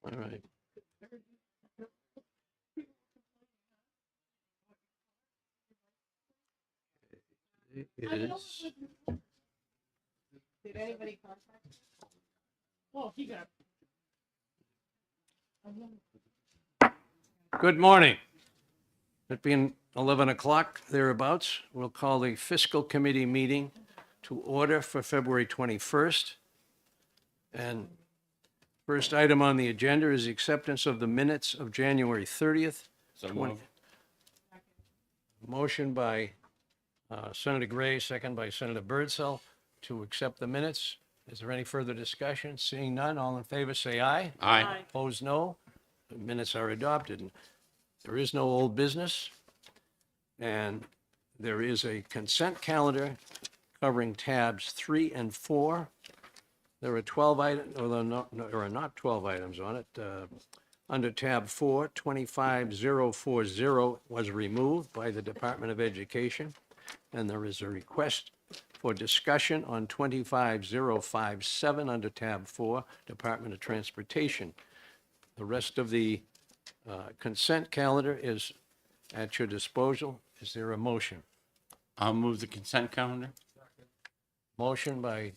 All right. It is. Did anybody contact? Well, he got. Good morning. It being 11 o'clock thereabouts, we'll call the Fiscal Committee meeting to order for February 21st. And first item on the agenda is the acceptance of the minutes of January 30th. So 20 moved. Motion by Senator Gray, second by Senator Birdsell to accept the minutes. Is there any further discussion? Seeing none, all in favor say aye. Aye. Opposed, no. The minutes are adopted. There is no old business. And there is a consent calendar covering tabs 3 and 4. There are 12 items, although there are not 12 items on it. Under tab 4, 25040 was removed by the Department of Education. And there is a request for discussion on 25057 under tab 4, Department of Transportation. The rest of the consent calendar is at your disposal. Is there a motion? I'll move the consent calendar. Motion by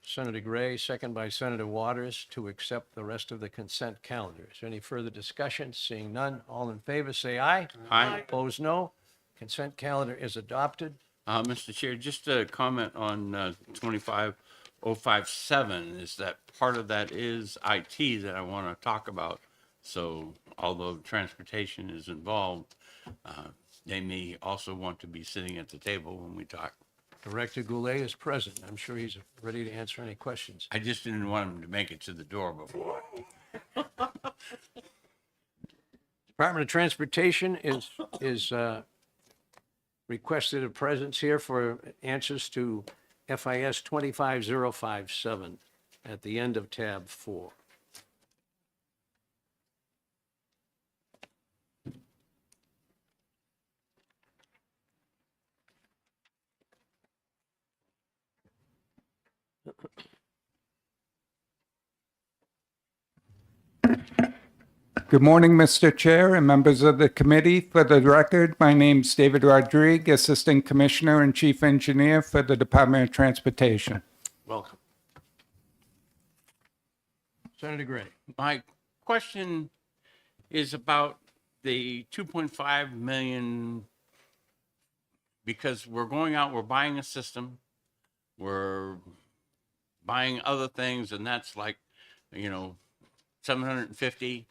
Senator Gray, second by Senator Waters to accept the rest of the consent calendar. Is there any further discussion? Seeing none, all in favor say aye. Aye. Opposed, no. Consent calendar is adopted. Mr. Chair, just a comment on 25057 is that part of that is IT that I want to talk about. So although transportation is involved, they may also want to be sitting at the table when we talk. Director Goulet is present. I'm sure he's ready to answer any questions. I just didn't want him to make it to the door before. Department of Transportation is requested a presence here for answers to FIS 25057 at the end of tab 4. Good morning, Mr. Chair and members of the committee. For the record, my name's David Rodriguez, Assistant Commissioner and Chief Engineer for the Department of Transportation. Welcome. Senator Gray. My question is about the 2.5 million, because we're going out, we're buying a system, we're buying other things, and that's like, 750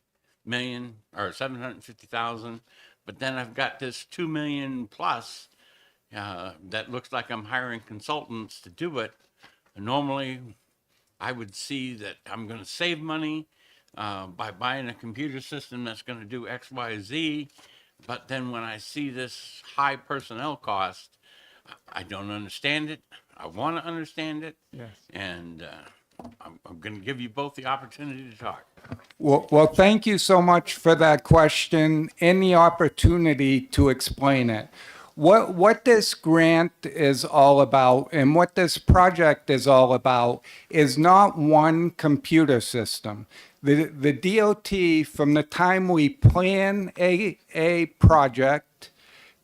million or 750,000. But then I've got this 2 million plus that looks like I'm hiring consultants to do it. And normally I would see that I'm going to save money by buying a computer system that's going to do X, Y, Z. But then when I see this high personnel cost, I don't understand it. I want to understand it. Yes. And I'm going to give you both the opportunity to talk. Well, thank you so much for that question and the opportunity to explain it. What this grant is all about and what this project is all about is not one computer system. The DOT, from the time we plan a project,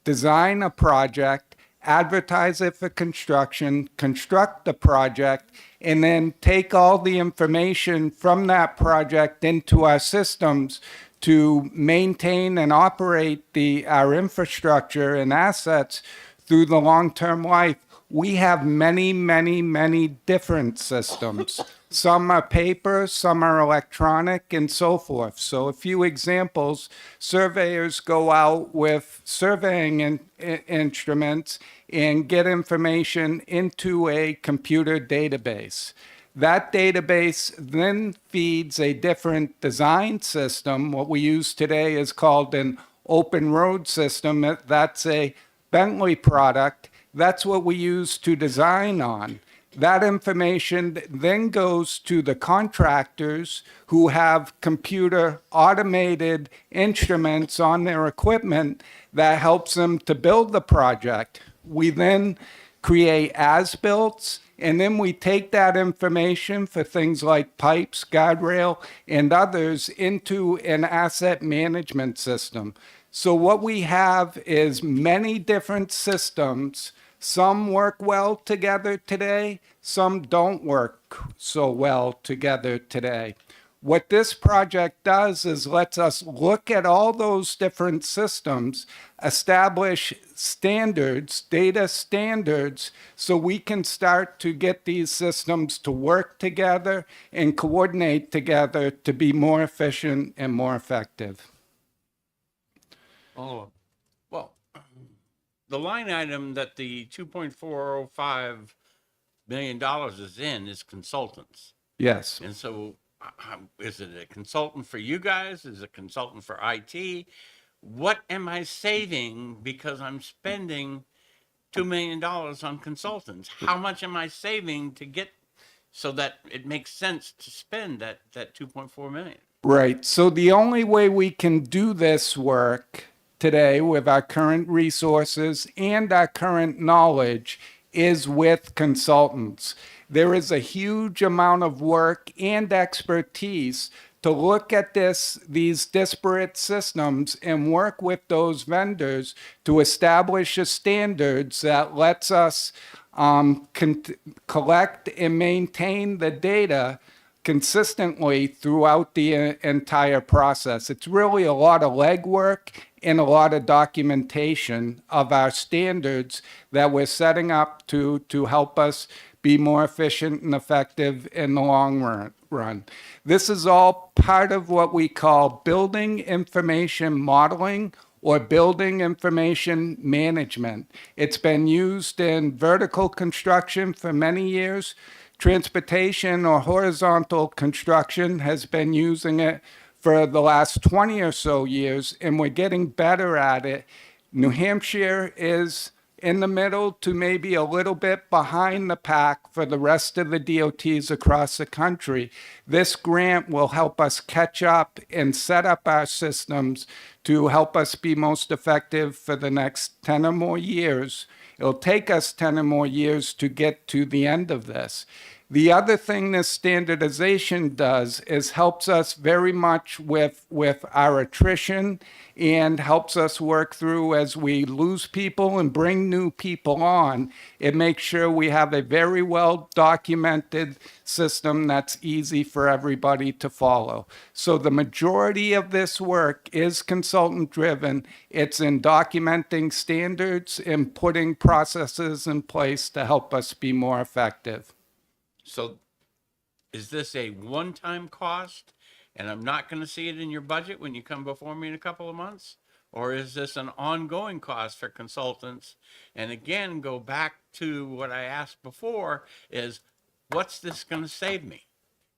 design a project, advertise it for construction, construct the project, and then take all the information from that project into our systems to maintain and operate our infrastructure and assets through the long-term life. We have many, many, many different systems. Some are paper, some are electronic, and so forth. So a few examples: surveyors go out with surveying instruments and get information into a computer database. That database then feeds a different design system. What we use today is called an open road system. That's a Bentley product. That's what we use to design on. That information then goes to the contractors who have computer automated instruments on their equipment that helps them to build the project. We then create as-built, and then we take that information for things like pipes, guardrail, and others into an asset management system. So what we have is many different systems. Some work well together today, some don't work so well together today. What this project does is lets us look at all those different systems, establish standards, data standards, so we can start to get these systems to work together and coordinate together to be more efficient and more effective. Oh, well, the line item that the $2.405 million is in is consultants. Yes. And so is it a consultant for you guys? Is it a consultant for IT? What am I saving because I'm spending $2 million on consultants? How much am I saving to get so that it makes sense to spend that 2.4 million? Right. So the only way we can do this work today with our current resources and our current knowledge is with consultants. There is a huge amount of work and expertise to look at these disparate systems and work with those vendors to establish a standards that lets us collect and maintain the data consistently throughout the entire process. It's really a lot of legwork and a lot of documentation of our standards that we're setting up to help us be more efficient and effective in the long run. This is all part of what we call building information modeling or building information management. It's been used in vertical construction for many years. Transportation or horizontal construction has been using it for the last 20 or so years, and we're getting better at it. New Hampshire is in the middle to maybe a little bit behind the pack for the rest of the DOTs across the country. This grant will help us catch up and set up our systems to help us be most effective for the next 10 or more years. It'll take us 10 or more years to get to the end of this. The other thing this standardization does is helps us very much with our attrition and helps us work through as we lose people and bring new people on. It makes sure we have a very well documented system that's easy for everybody to follow. So the majority of this work is consultant driven. It's in documenting standards and putting processes in place to help us be more effective. So is this a one-time cost and I'm not going to see it in your budget when you come before me in a couple of months? Or is this an ongoing cost for consultants? And again, go back to what I asked before is what's this going to save me?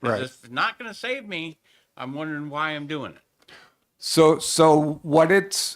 'Cause Right. if it's not going to save me, I'm wondering why I'm doing it. So what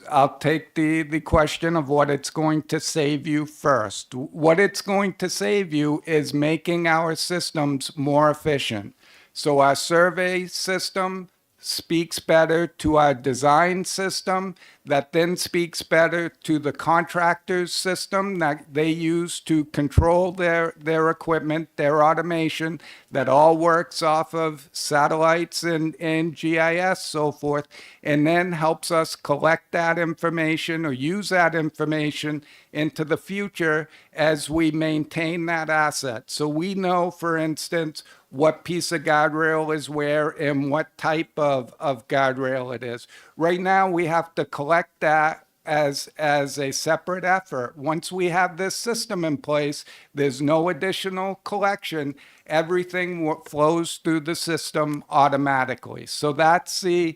I'll take the question of what it's going to save you first. What it's going to save you is making our systems more efficient. So our survey system speaks better to our design system, that then speaks better to the contractor's system that they use to control their equipment, their automation, that all works off of satellites and GIS, so forth, and then helps us collect that information or use that information into the future as we maintain that asset. So we know, for instance, what piece of guardrail is where and what type of guardrail it is. Right now, we have to collect that as a separate effort. Once we have this system in place, there's no additional collection. Everything flows through the system automatically. So that's the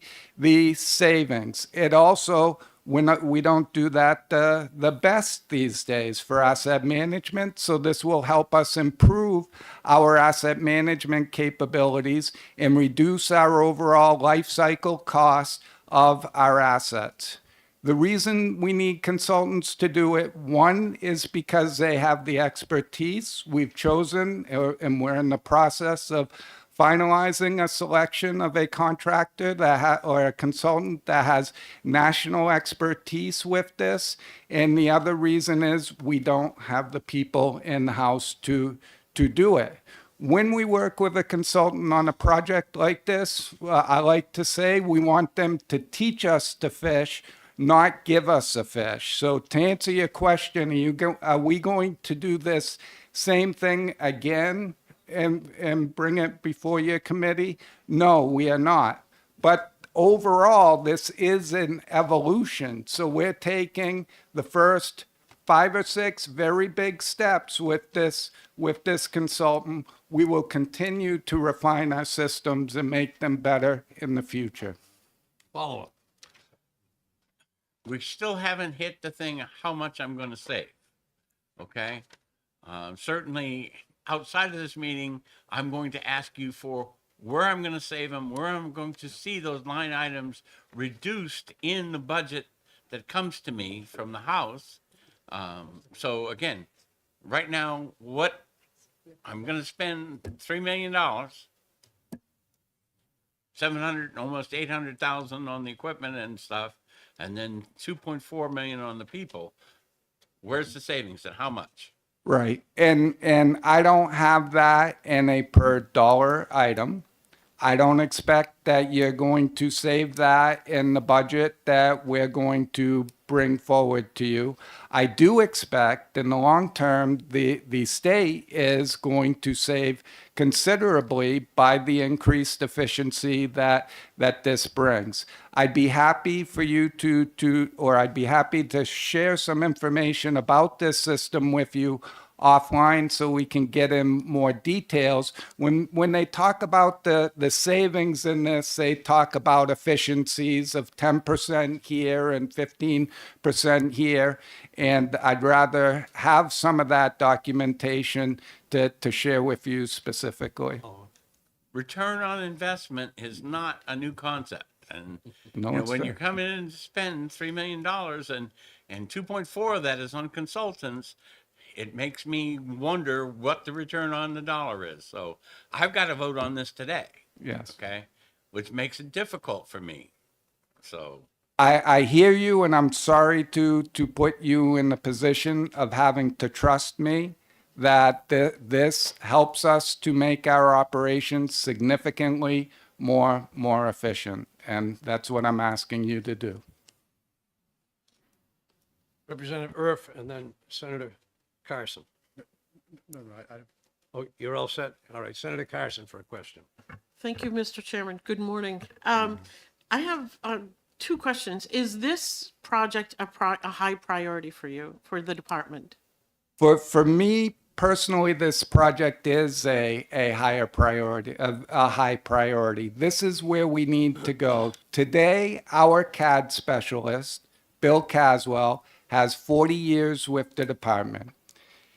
savings. It also, we don't do that the best these days for asset management. So this will help us improve our asset management capabilities and reduce our overall life cycle costs of our assets. The reason we need consultants to do it, one, is because they have the expertise. We've chosen, and we're in the process of finalizing a selection of a contractor or a consultant that has national expertise with this. And the other reason is we don't have the people in-house to do it. When we work with a consultant on a project like this, I like to say we want them to teach us to fish, not give us a fish. So to answer your question, are we going to do this same thing again and bring it before your committee? No, we are not. But overall, this is an evolution. So we're taking the first 5 or 6 very big steps with this consultant. We will continue to refine our systems and make them better in the future. Follow-up. We still haven't hit the thing, how much I'm going to save. Okay? Certainly, outside of this meeting, I'm going to ask you for where I'm going to save them, where I'm going to see those line items reduced in the budget that comes to me from the House. So again, right now, what I'm going to spend $3 million, 700, almost 800,000 on the equipment and stuff, and then 2.4 million on the people. Where's the savings and how much? Right. And I don't have that in a per dollar item. I don't expect that you're going to save that in the budget that we're going to bring forward to you. I do expect in the long term, the state is going to save considerably by the increased efficiency that this brings. I'd be happy for you or I'd be happy to share some information about this system with you offline so we can get in more details. When they talk about the savings in this, they talk about efficiencies of 10% here and 15% here. And I'd rather have some of that documentation to share with you specifically. Return on investment is not a new concept. And No, you know, it's when fair. you come in and spend $3 million and 2.4 of that is on consultants, it makes me wonder what the return on the dollar is. So I've got to vote on this today. Yes. Okay. Which makes it difficult for me. So I hear you, and I'm sorry to put you in the position of having to trust me that this helps us to make our operations significantly more efficient. And that's what I'm asking you to do. Representative Erf and then Senator Carson. Oh, you're all set? All right, Senator Carson for a question. Thank you, Mr. Chairman. Good morning. I have 2 questions. Is this project a high priority for you, for the department? For me personally, this project is a higher priority, a high priority. This is where we need to go. Today, our CAD specialist, Bill Caswell, has 40 years with the department.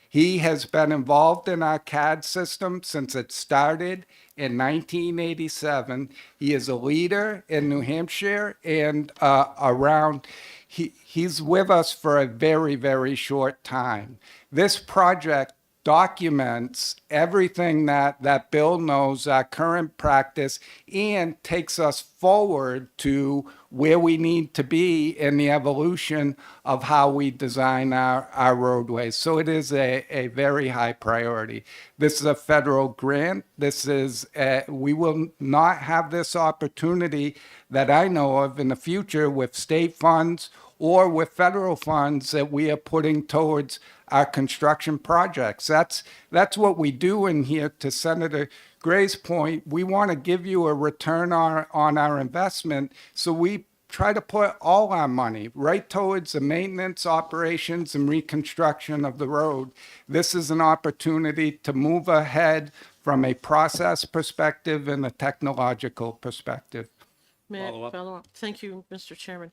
He has been involved in our CAD system since it started in 1987. He is a leader in New Hampshire and around. He's with us for a very, very short time. This project documents everything that Bill knows, our current practice, and takes us forward to where we need to be in the evolution of how we design our roadways. So it is a very high priority. This is a federal grant. We will not have this opportunity that I know of in the future with state funds or with federal funds that we are putting towards our construction projects. That's what we do in here. To Senator Gray's point, we want to give you a return on our investment, so we try to put all our money right towards the maintenance, operations, and reconstruction of the road. This is an opportunity to move ahead from a process perspective and a technological perspective. May I follow up? Thank you, Mr. Chairman.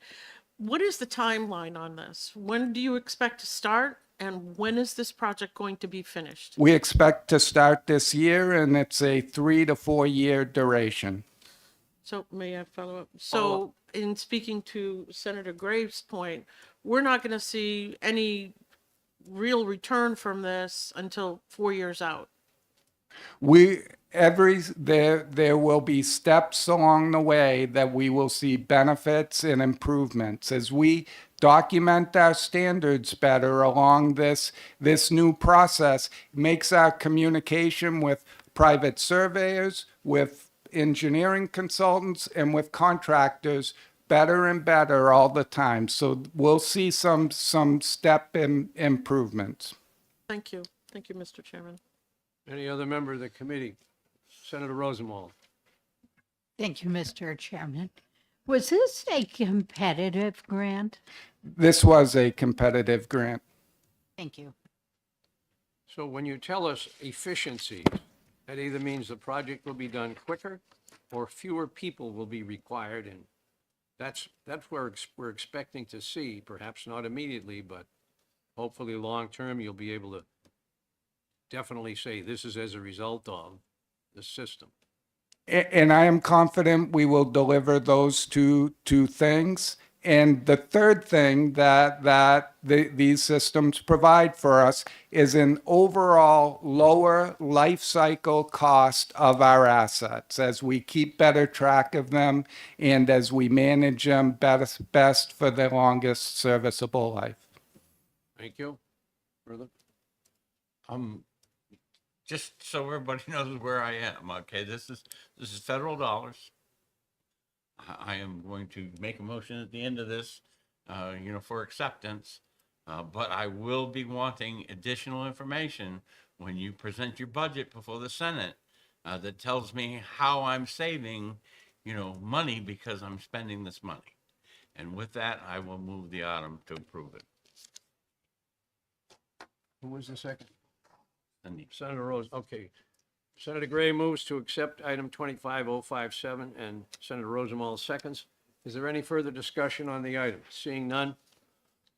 What is the timeline on this? When do you expect to start, and when is this project going to be finished? We expect to start this year, and it's a 3 to 4 year duration. So may I follow up? So in speaking to Senator Gray's point, we're not going to see any real return from this until 4 years out. There will be steps along the way that we will see benefits and improvements as we document our standards better along this new process. Makes our communication with private surveyors, with engineering consultants, and with contractors better and better all the time. So we'll see some step improvements. Thank you. Thank you, Mr. Chairman. Any other member of the committee? Senator Rosenwald. Thank you, Mr. Chairman. Was this a competitive grant? This was a competitive grant. Thank you. So when you tell us efficiency, that either means the project will be done quicker or fewer people will be required, and that's where we're expecting to see, perhaps not immediately, but hopefully long-term, you'll be able to definitely say this is as a result of the system. And I am confident we will deliver those two things. And the third thing that these systems provide for us is an overall lower life cycle cost of our assets as we keep better track of them and as we manage them best for the longest serviceable life. Thank you. Further? Just so everybody knows where I am, okay, this is federal dollars. I am going to make a motion at the end of this, for acceptance. But I will be wanting additional information when you present your budget before the Senate, that tells me how I'm saving, money because I'm spending this money. And with that, I will move the item to approve it. Who was the second? Cindy. Senator Rose, okay. Senator Gray moves to accept item 25057, and Senator Rosenwald seconds. Is there any further discussion on the item? Seeing none,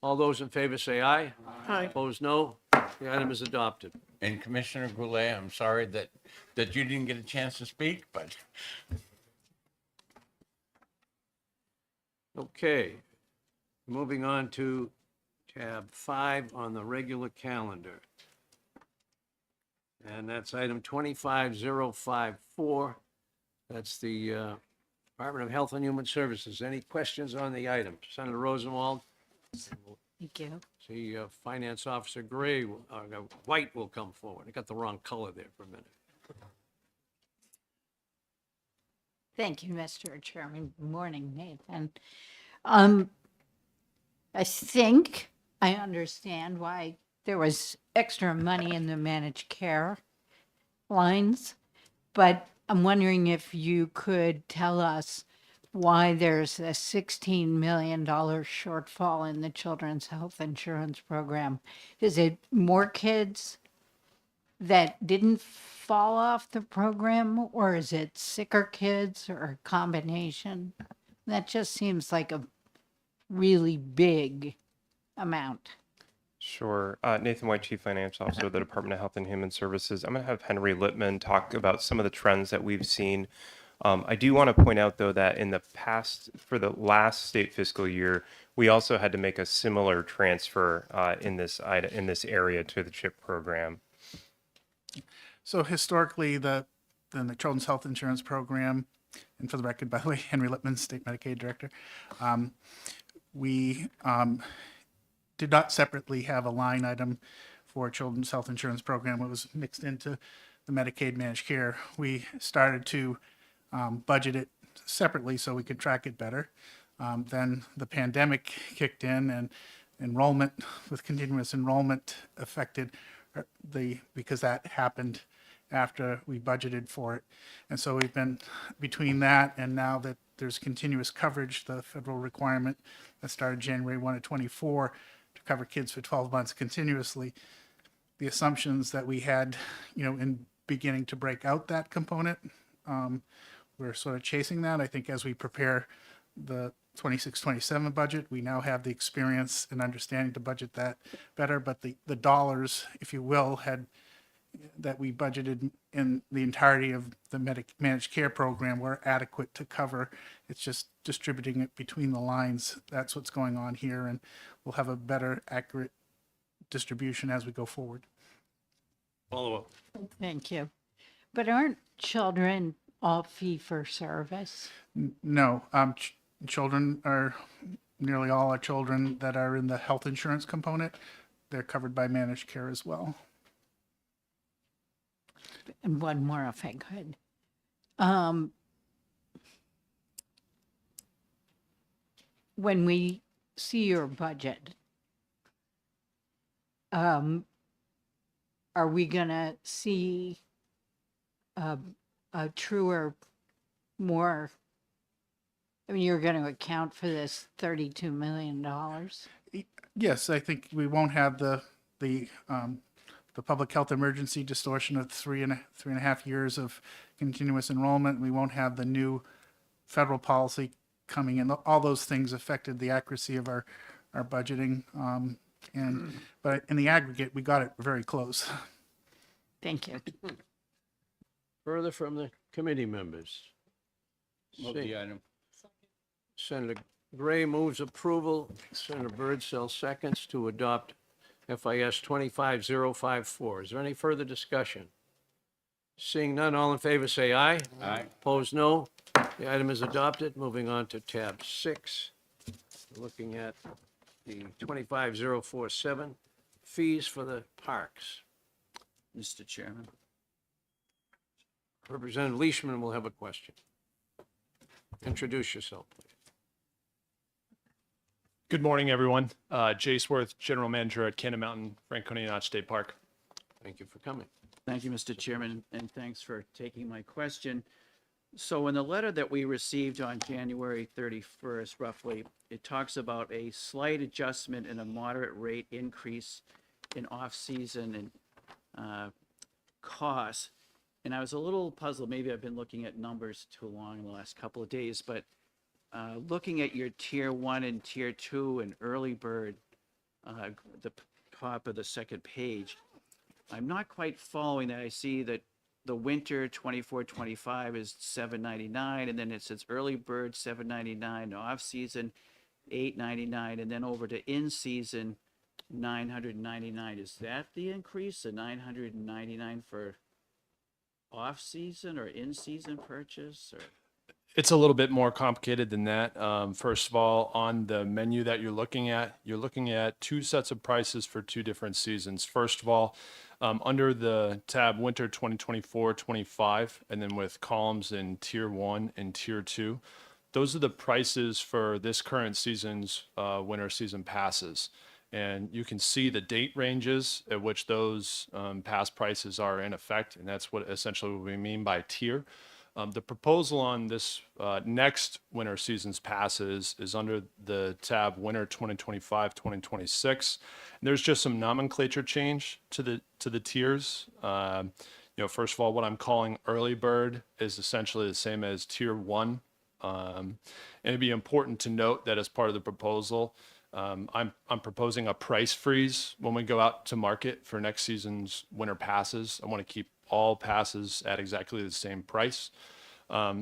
all those in favor say aye. Aye. Opposed, no. The item is adopted. And Commissioner Goulet, I'm sorry that you didn't get a chance to speak, but Okay, moving on to tab 5 on the regular calendar. And that's item 25054. That's the Department of Health and Human Services. Any questions on the item? Senator Rosenwald? Thank you. See, Finance Officer Gray, White will come forward. I got the wrong color there for a minute. Thank you, Mr. Chairman. Good morning, Nathan. I think I understand why there was extra money in the managed care lines, but I'm wondering if you could tell us why there's a $16 million shortfall in the Children's Health Insurance Program. Is it more kids that didn't fall off the program, or is it sicker kids, or a combination? That just seems like a really big amount. Sure. Nathan White, Chief Financial Officer of the Department of Health and Human Services. I'm going to have Henry Littman talk about some of the trends that we've seen. I do want to point out, though, that in the past, for the last state fiscal year, we also had to make a similar transfer in this area to the CHIP program. So historically, the Children's Health Insurance Program, and for the record, by the way, Henry Littman, State Medicaid Director, we did not separately have a line item for Children's Health Insurance Program. It was mixed into the Medicaid managed care. We started to budget it separately so we could track it better. Then the pandemic kicked in, and enrollment with continuous enrollment affected because that happened after we budgeted for it. And so we've been between that and now that there's continuous coverage, the federal requirement that started January 1 of 24 to cover kids for 12 months continuously. The assumptions that we had, in beginning to break out that component, we're sort of chasing that. I think as we prepare the 26-27 budget, we now have the experience and understanding to budget that better. But the dollars, if you will, that we budgeted in the entirety of the managed care program were adequate to cover. It's just distributing it between the lines. That's what's going on here, and we'll have a better, accurate distribution as we go forward. Follow up. Thank you. But aren't children all fee for service? No, children are, nearly all our children that are in the health insurance component, they're covered by managed care as well. And one more, if I could. When we see your budget, are we gonna see a truer, more? I mean, you're going to account for this $32 million. Yes, I think we won't have the public health emergency distortion of three and a half years of continuous enrollment. We won't have the new federal policy coming in. All those things affected the accuracy of our budgeting. But in the aggregate, we got it very close. Thank you. Further from the committee members? Move the item. Senator Gray moves approval. Senator Birdsell seconds to adopt FIS 25054. Is there any further discussion? Seeing none, all in favor say aye. Aye. Opposed, no. The item is adopted. Moving on to tab 6. Looking at the 25047, fees for the parks. Mr. Chairman. Representative Leishman will have a question. Introduce yourself, please. Good morning, everyone. Jay Sworth, General Manager at Cannon Mountain Franconia Notch State Park. Thank you for coming. Thank you, Mr. Chairman, and thanks for taking my question. So in the letter that we received on January 31st, roughly, it talks about a slight adjustment and a moderate rate increase in off-season and costs. And I was a little puzzled. Maybe I've been looking at numbers too long in the last couple of days, but looking at your tier 1 and tier 2 and early bird, the top of the second page, I'm not quite following that. I see that the winter 24-25 is $7.99, and then it says early bird $7.99, off season $8.99, and then over to in season $999. Is that the increase? The $999 for off season or in season purchase? Or It's a little bit more complicated than that. First of all, on the menu that you're looking at two sets of prices for two different seasons. First of all, under the tab Winter 2024-25, and then with columns in Tier 1 and Tier 2, those are the prices for this current season's winter season passes. And you can see the date ranges at which those pass prices are in effect, and that's what essentially what we mean by tier. The proposal on this next winter season's passes is under the tab Winter 2025-2026. There's just some nomenclature change to the tiers. First of all, what I'm calling early bird is essentially the same as tier 1. And it'd be important to note that as part of the proposal, I'm proposing a price freeze when we go out to market for next season's winter passes. I want to keep all passes at exactly the same price.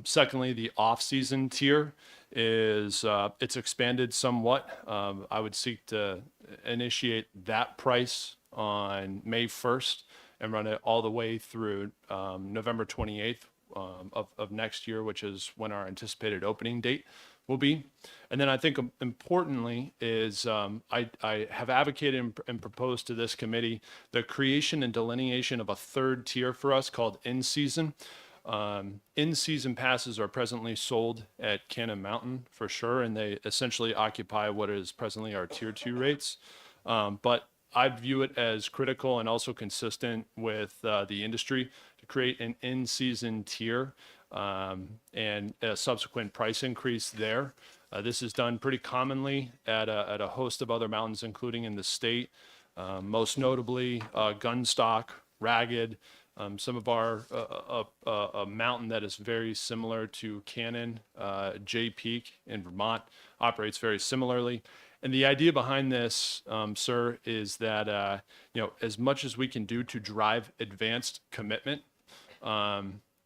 Secondly, the off-season tier is it's expanded somewhat. I would seek to initiate that price on May 1st and run it all the way through November 28th of next year, which is when our anticipated opening date will be. And then I think importantly is I have advocated and proposed to this committee the creation and delineation of a third tier for us called in-season. In-season passes are presently sold at Cannon Mountain for sure, and they essentially occupy what is presently our tier 2 rates. But I view it as critical and also consistent with the industry to create an in-season tier and a subsequent price increase there. This is done pretty commonly at a host of other mountains, including in the state, most notably Gunstock, Ragged, some of our a mountain that is very similar to Cannon, Jay Peak in Vermont, operates very similarly. And the idea behind this, sir, is that as much as we can do to drive advanced commitment,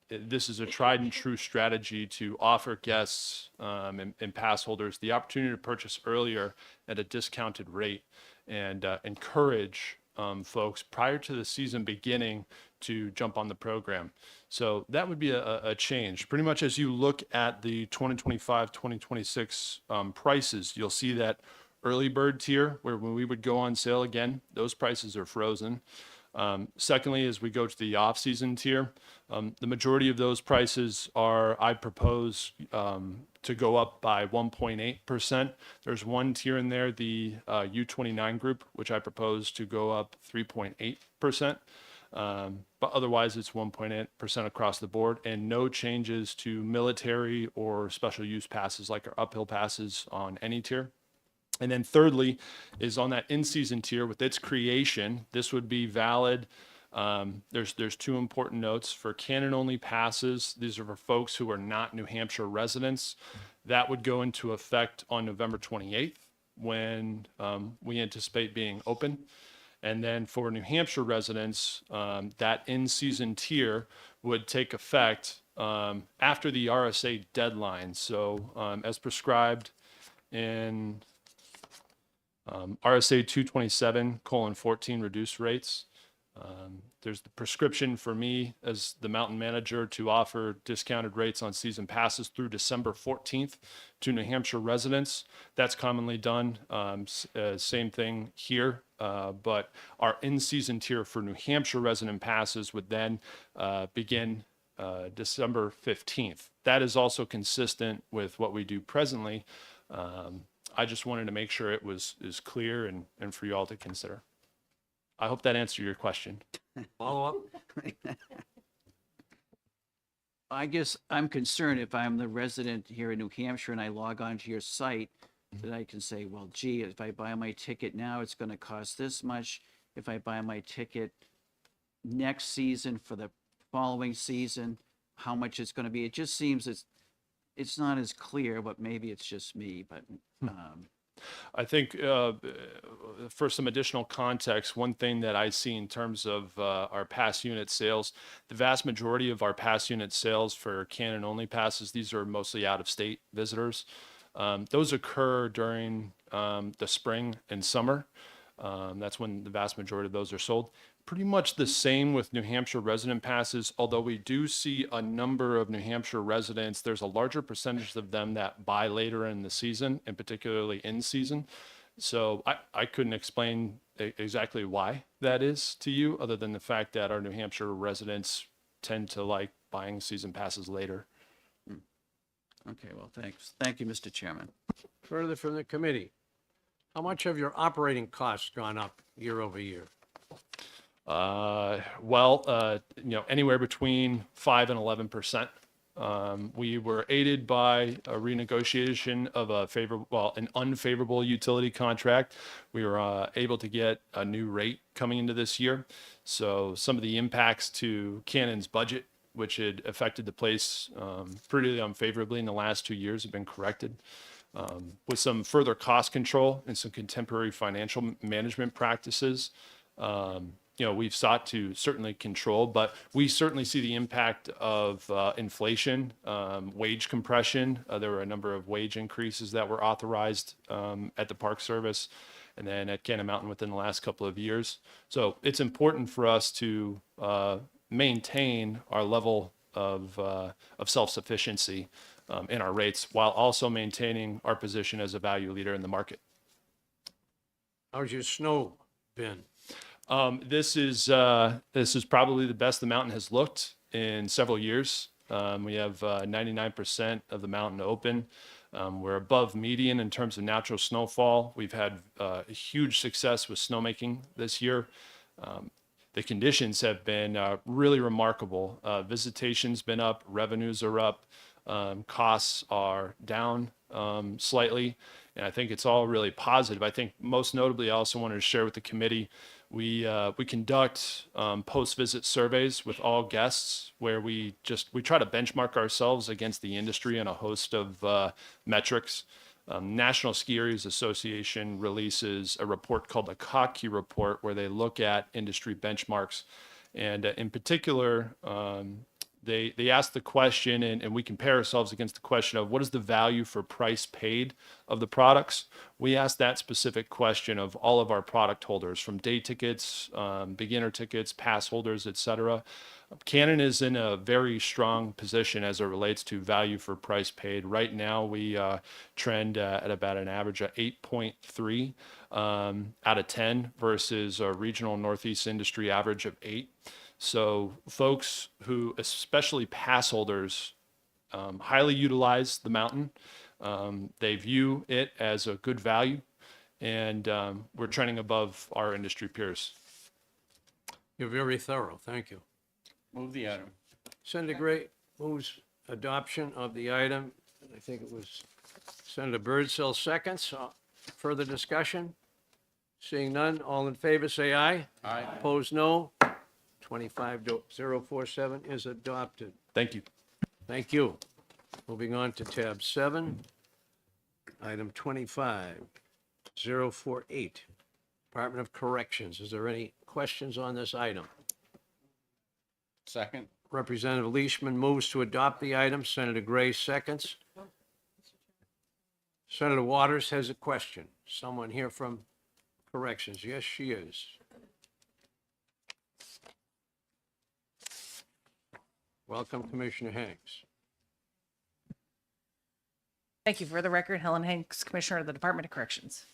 this is a tried and true strategy to offer guests and pass holders the opportunity to purchase earlier at a discounted rate and encourage folks prior to the season beginning to jump on the program. So that would be a change. Pretty much as you look at the 2025, 2026 prices, you'll see that early bird tier where when we would go on sale again, those prices are frozen. Secondly, as we go to the off-season tier, the majority of those prices are, I propose to go up by 1.8%. There's one tier in there, the U29 group, which I propose to go up 3.8%. But otherwise, it's 1.8% across the board, and no changes to military or special use passes like our uphill passes on any tier. And then thirdly is on that in-season tier with its creation, this would be valid. There's two important notes for Canon-only passes. These are for folks who are not New Hampshire residents. That would go into effect on November 28th when we anticipate being open. And then for New Hampshire residents, that in-season tier would take effect after the RSA deadline. So as prescribed in RSA 227:14 reduced rates. There's the prescription for me as the mountain manager to offer discounted rates on season passes through December 14th to New Hampshire residents. That's commonly done. Same thing here, but our in-season tier for New Hampshire resident passes would then begin December 15th. That is also consistent with what we do presently. I just wanted to make sure it was clear and for you all to consider. I hope that answered your question. Follow-up? I guess I'm concerned if I'm the resident here in New Hampshire and I log onto your site, that I can say, well, gee, if I buy my ticket now, it's going to cost this much. If I buy my ticket next season for the following season, how much it's going to be. It just seems it's not as clear, but maybe it's just me, but I think for some additional context, one thing that I see in terms of our pass unit sales, the vast majority of our pass unit sales for Canon only passes, these are mostly out of state visitors. Those occur during the spring and summer. That's when the vast majority of those are sold. Pretty much the same with New Hampshire resident passes, although we do see a number of New Hampshire residents, there's a larger percentage of them that buy later in the season, and particularly in season. So I couldn't explain exactly why that is to you, other than the fact that our New Hampshire residents tend to like buying season passes later. okay, well, thanks. Thank you, Mr. Chairman. Further from the committee. How much have your operating costs gone up year over year? Anywhere between 5 and 11%. We were aided by a renegotiation of an unfavorable utility contract. We were able to get a new rate coming into this year. So some of the impacts to Canon's budget, which had affected the place pretty unfavorably in the last 2 years, have been corrected. With some further cost control and some contemporary financial management practices, we've sought to certainly control, but we certainly see the impact of inflation, wage compression. There were a number of wage increases that were authorized at the Park Service and then at Cannon Mountain within the last couple of years. So it's important for us to maintain our level of self-sufficiency in our rates while also maintaining our position as a value leader in the market. How's your snow been? This is probably the best the mountain has looked in several years. We have 99% of the mountain open. We're above median in terms of natural snowfall. We've had huge success with snowmaking this year. The conditions have been really remarkable. Visitation's been up, revenues are up, costs are down slightly, and I think it's all really positive. I think most notably, I also wanted to share with the committee, we conduct post-visit surveys with all guests where we try to benchmark ourselves against the industry and a host of metrics. National Ski Areas Association releases a report called the Cockey Report where they look at industry benchmarks. And in particular, they ask the question, and we compare ourselves against the question of what is the value for price paid of the products. We ask that specific question of all of our product holders, from day tickets, beginner tickets, pass holders, et cetera. Canon is in a very strong position as it relates to value for price paid. Right now, we trend at about an average of 8.3 out of 10 versus a regional Northeast industry average of 8. So folks who, especially pass holders, highly utilize the mountain. They view it as a good value, and we're trending above our industry peers. You're very thorough. Thank you. Move the item. Senator Gray moves adoption of the item. I think it was Senator Birdsell seconds. Further discussion? Seeing none, all in favor, say aye. Aye. Opposed, no. 25047 is adopted. Thank you. Thank you. Moving on to tab 7, item 25048, Department of Corrections. Is there any questions on this item? Second. Representative Leishman moves to adopt the item. Senator Gray seconds. Senator Waters has a question. Someone here from Corrections. Yes, she is. Welcome, Commissioner Hanks. Thank you. For the record, Helen Hanks, Commissioner of the Department of Corrections.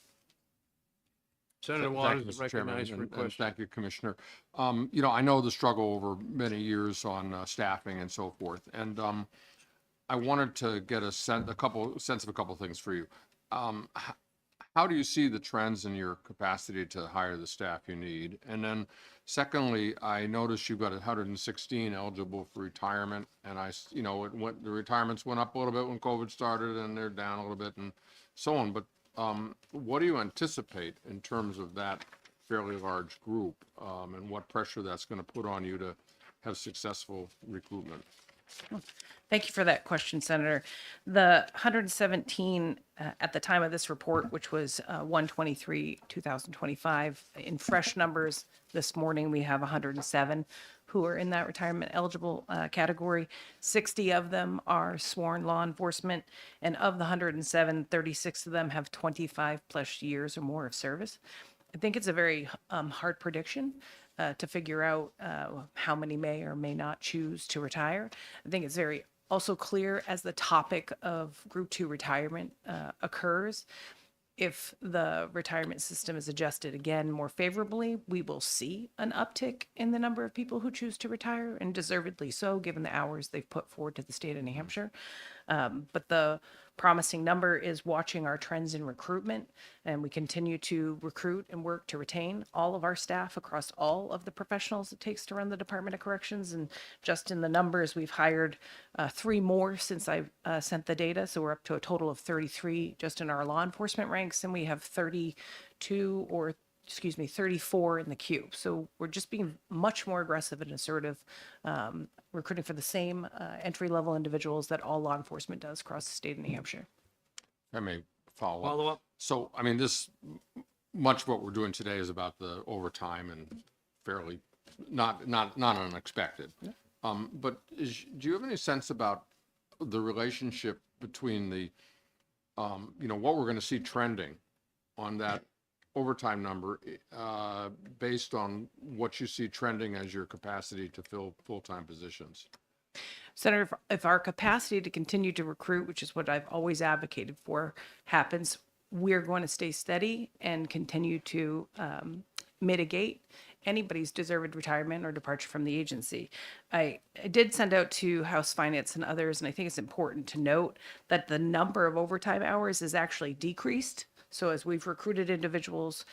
Senator Thank Waters you, is Mr. Chairman, recognized for a and question. thank you, Commissioner. I know the struggle over many years on staffing and so forth, and I wanted to get a sense of a couple things for you. How do you see the trends in your capacity to hire the staff you need? And then, secondly, I noticed you've got 116 eligible for retirement, and the retirements went up a little bit when COVID started, and they're down a little bit, and so on. But what do you anticipate in terms of that fairly large group, and what pressure that's going to put on you to have successful recruitment? Thank you for that question, Senator. The 117 at the time of this report, which was 1/23/2025, in fresh numbers this morning, we have 107 who are in that retirement eligible category. 60 of them are sworn law enforcement, and of the 107, 36 of them have 25 plus years or more of service. I think it's a very hard prediction to figure out how many may or may not choose to retire. I think it's very also clear as the topic of Group 2 retirement occurs. If the retirement system is adjusted again more favorably, we will see an uptick in the number of people who choose to retire, and deservedly so, given the hours they've put forward to the state of New Hampshire. But the promising number is watching our trends in recruitment, and we continue to recruit and work to retain all of our staff across all of the professionals it takes to run the Department of Corrections. And just in the numbers, we've hired 3 more since I sent the data, so we're up to a total of 33 just in our law enforcement ranks, and we have 34 in the queue. So we're just being much more aggressive and assertive, recruiting for the same entry-level individuals that all law enforcement does across the state of New Hampshire. I may follow up. Follow up? So, much of what we're doing today is about the overtime and fairly not unexpected. Yeah. But do you have any sense about the relationship between the, what we're going to see trending on that overtime number based on what you see trending as your capacity to fill full-time positions? Senator, if our capacity to continue to recruit, which is what I've always advocated for, happens, we're going to stay steady and continue to mitigate anybody's deserved retirement or departure from the agency. I did send out to House Finance and others, and I think it's important to note that the number of overtime hours is actually decreased. So as we've recruited individuals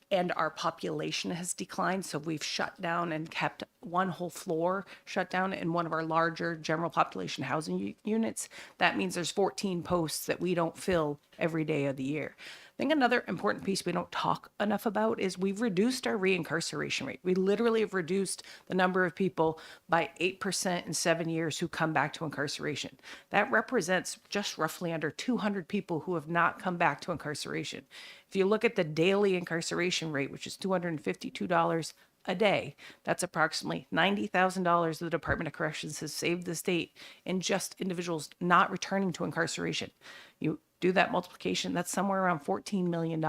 and our population has declined, so we've shut down and kept one whole floor shut down in one of our larger general population housing units, that means there's 14 posts that we don't fill every day of the year. I think another important piece we don't talk enough about is we've reduced our reincarceration rate. We literally have reduced the number of people by 8% in 7 years who come back to incarceration. That represents just roughly under 200 people who have not come back to incarceration. If you look at the daily incarceration rate, which is $252 a day. That's approximately $90,000 the Department of Corrections has saved the state in just individuals not returning to incarceration. You do that multiplication, that's somewhere around $14 million.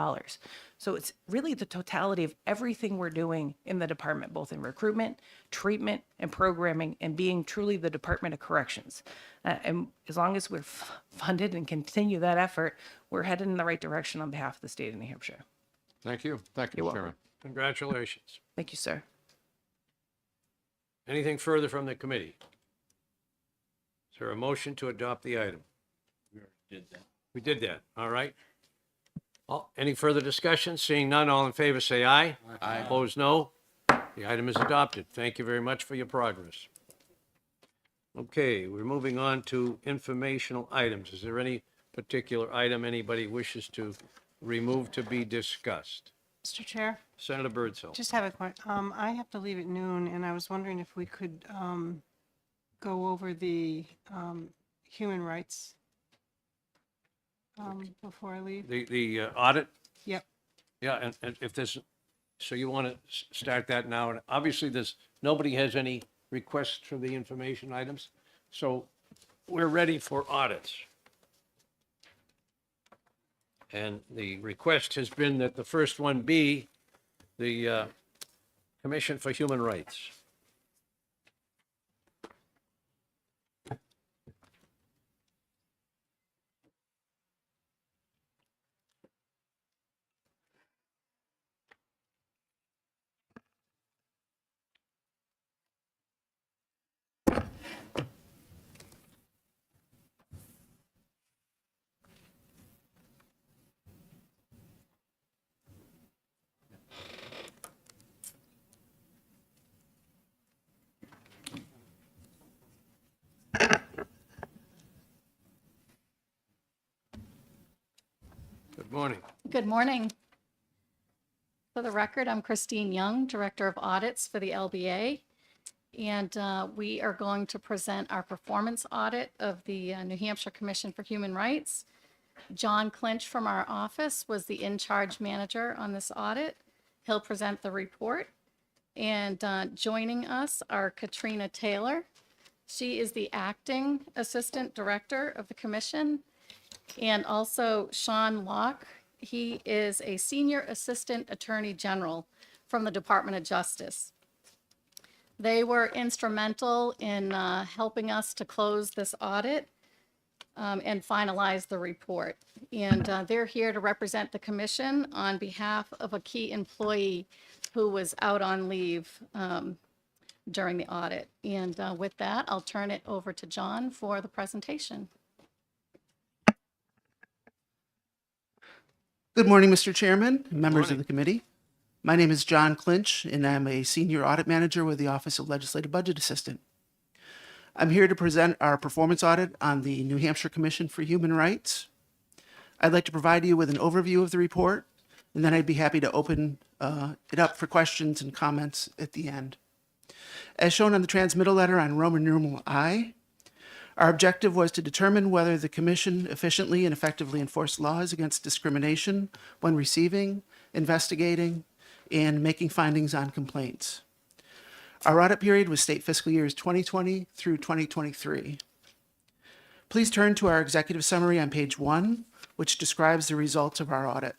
So it's really the totality of everything we're doing in the department, both in recruitment, treatment, and programming, and being truly the Department of Corrections. And as long as we're funded and continue that effort, we're headed in the right direction on behalf of the state of New Hampshire. Thank you. Thank you, You're Mr. Chairman. Congratulations. Thank you, sir. Anything further from the committee? Is there a motion to adopt the item? We did that, all right. Any further discussion? Seeing none, all in favor, say aye. Aye. Opposed, no. The item is adopted. Thank you very much for your progress. Okay, we're moving on to informational items. Is there any particular item anybody wishes to remove to be discussed? Mr. Chair, Senator Birdsell. just have a question. I have to leave at noon, and I was wondering if we could go over the human rights before I leave. The audit? Yep. Yeah, and if there's, so you want to start that now, and obviously nobody has any requests for the information items, so we're ready for audits. And the request has been that the first one be the Commission for Human Rights. Good morning. Good morning. For the record, I'm Christine Young, Director of Audits for the LBA. And we are going to present our performance audit of the New Hampshire Commission for Human Rights. John Clinch from our office was the in-charge manager on this audit. He'll present the report. And joining us are Katrina Taylor. She is the acting assistant director of the commission. And also Sean Locke. He is a senior assistant attorney general from the Department of Justice. They were instrumental in helping us to close this audit and finalize the report. And they're here to represent the commission on behalf of a key employee who was out on leave during the audit. And with that, I'll turn it over to John for the presentation. Good morning, Mr. Chairman, and members of the committee. My name is John Clinch, and I'm a senior audit manager with the Office of Legislative Budget Assistant. I'm here to present our performance audit on the New Hampshire Commission for Human Rights. I'd like to provide you with an overview of the report, and then I'd be happy to open it up for questions and comments at the end. As shown on the transmittal letter on Roman numeral I, our objective was to determine whether the Commission efficiently and effectively enforced laws against discrimination when receiving, investigating, and making findings on complaints. Our audit period was state fiscal years 2020 through 2023. Please turn to our executive summary on page 1, which describes the results of our audit.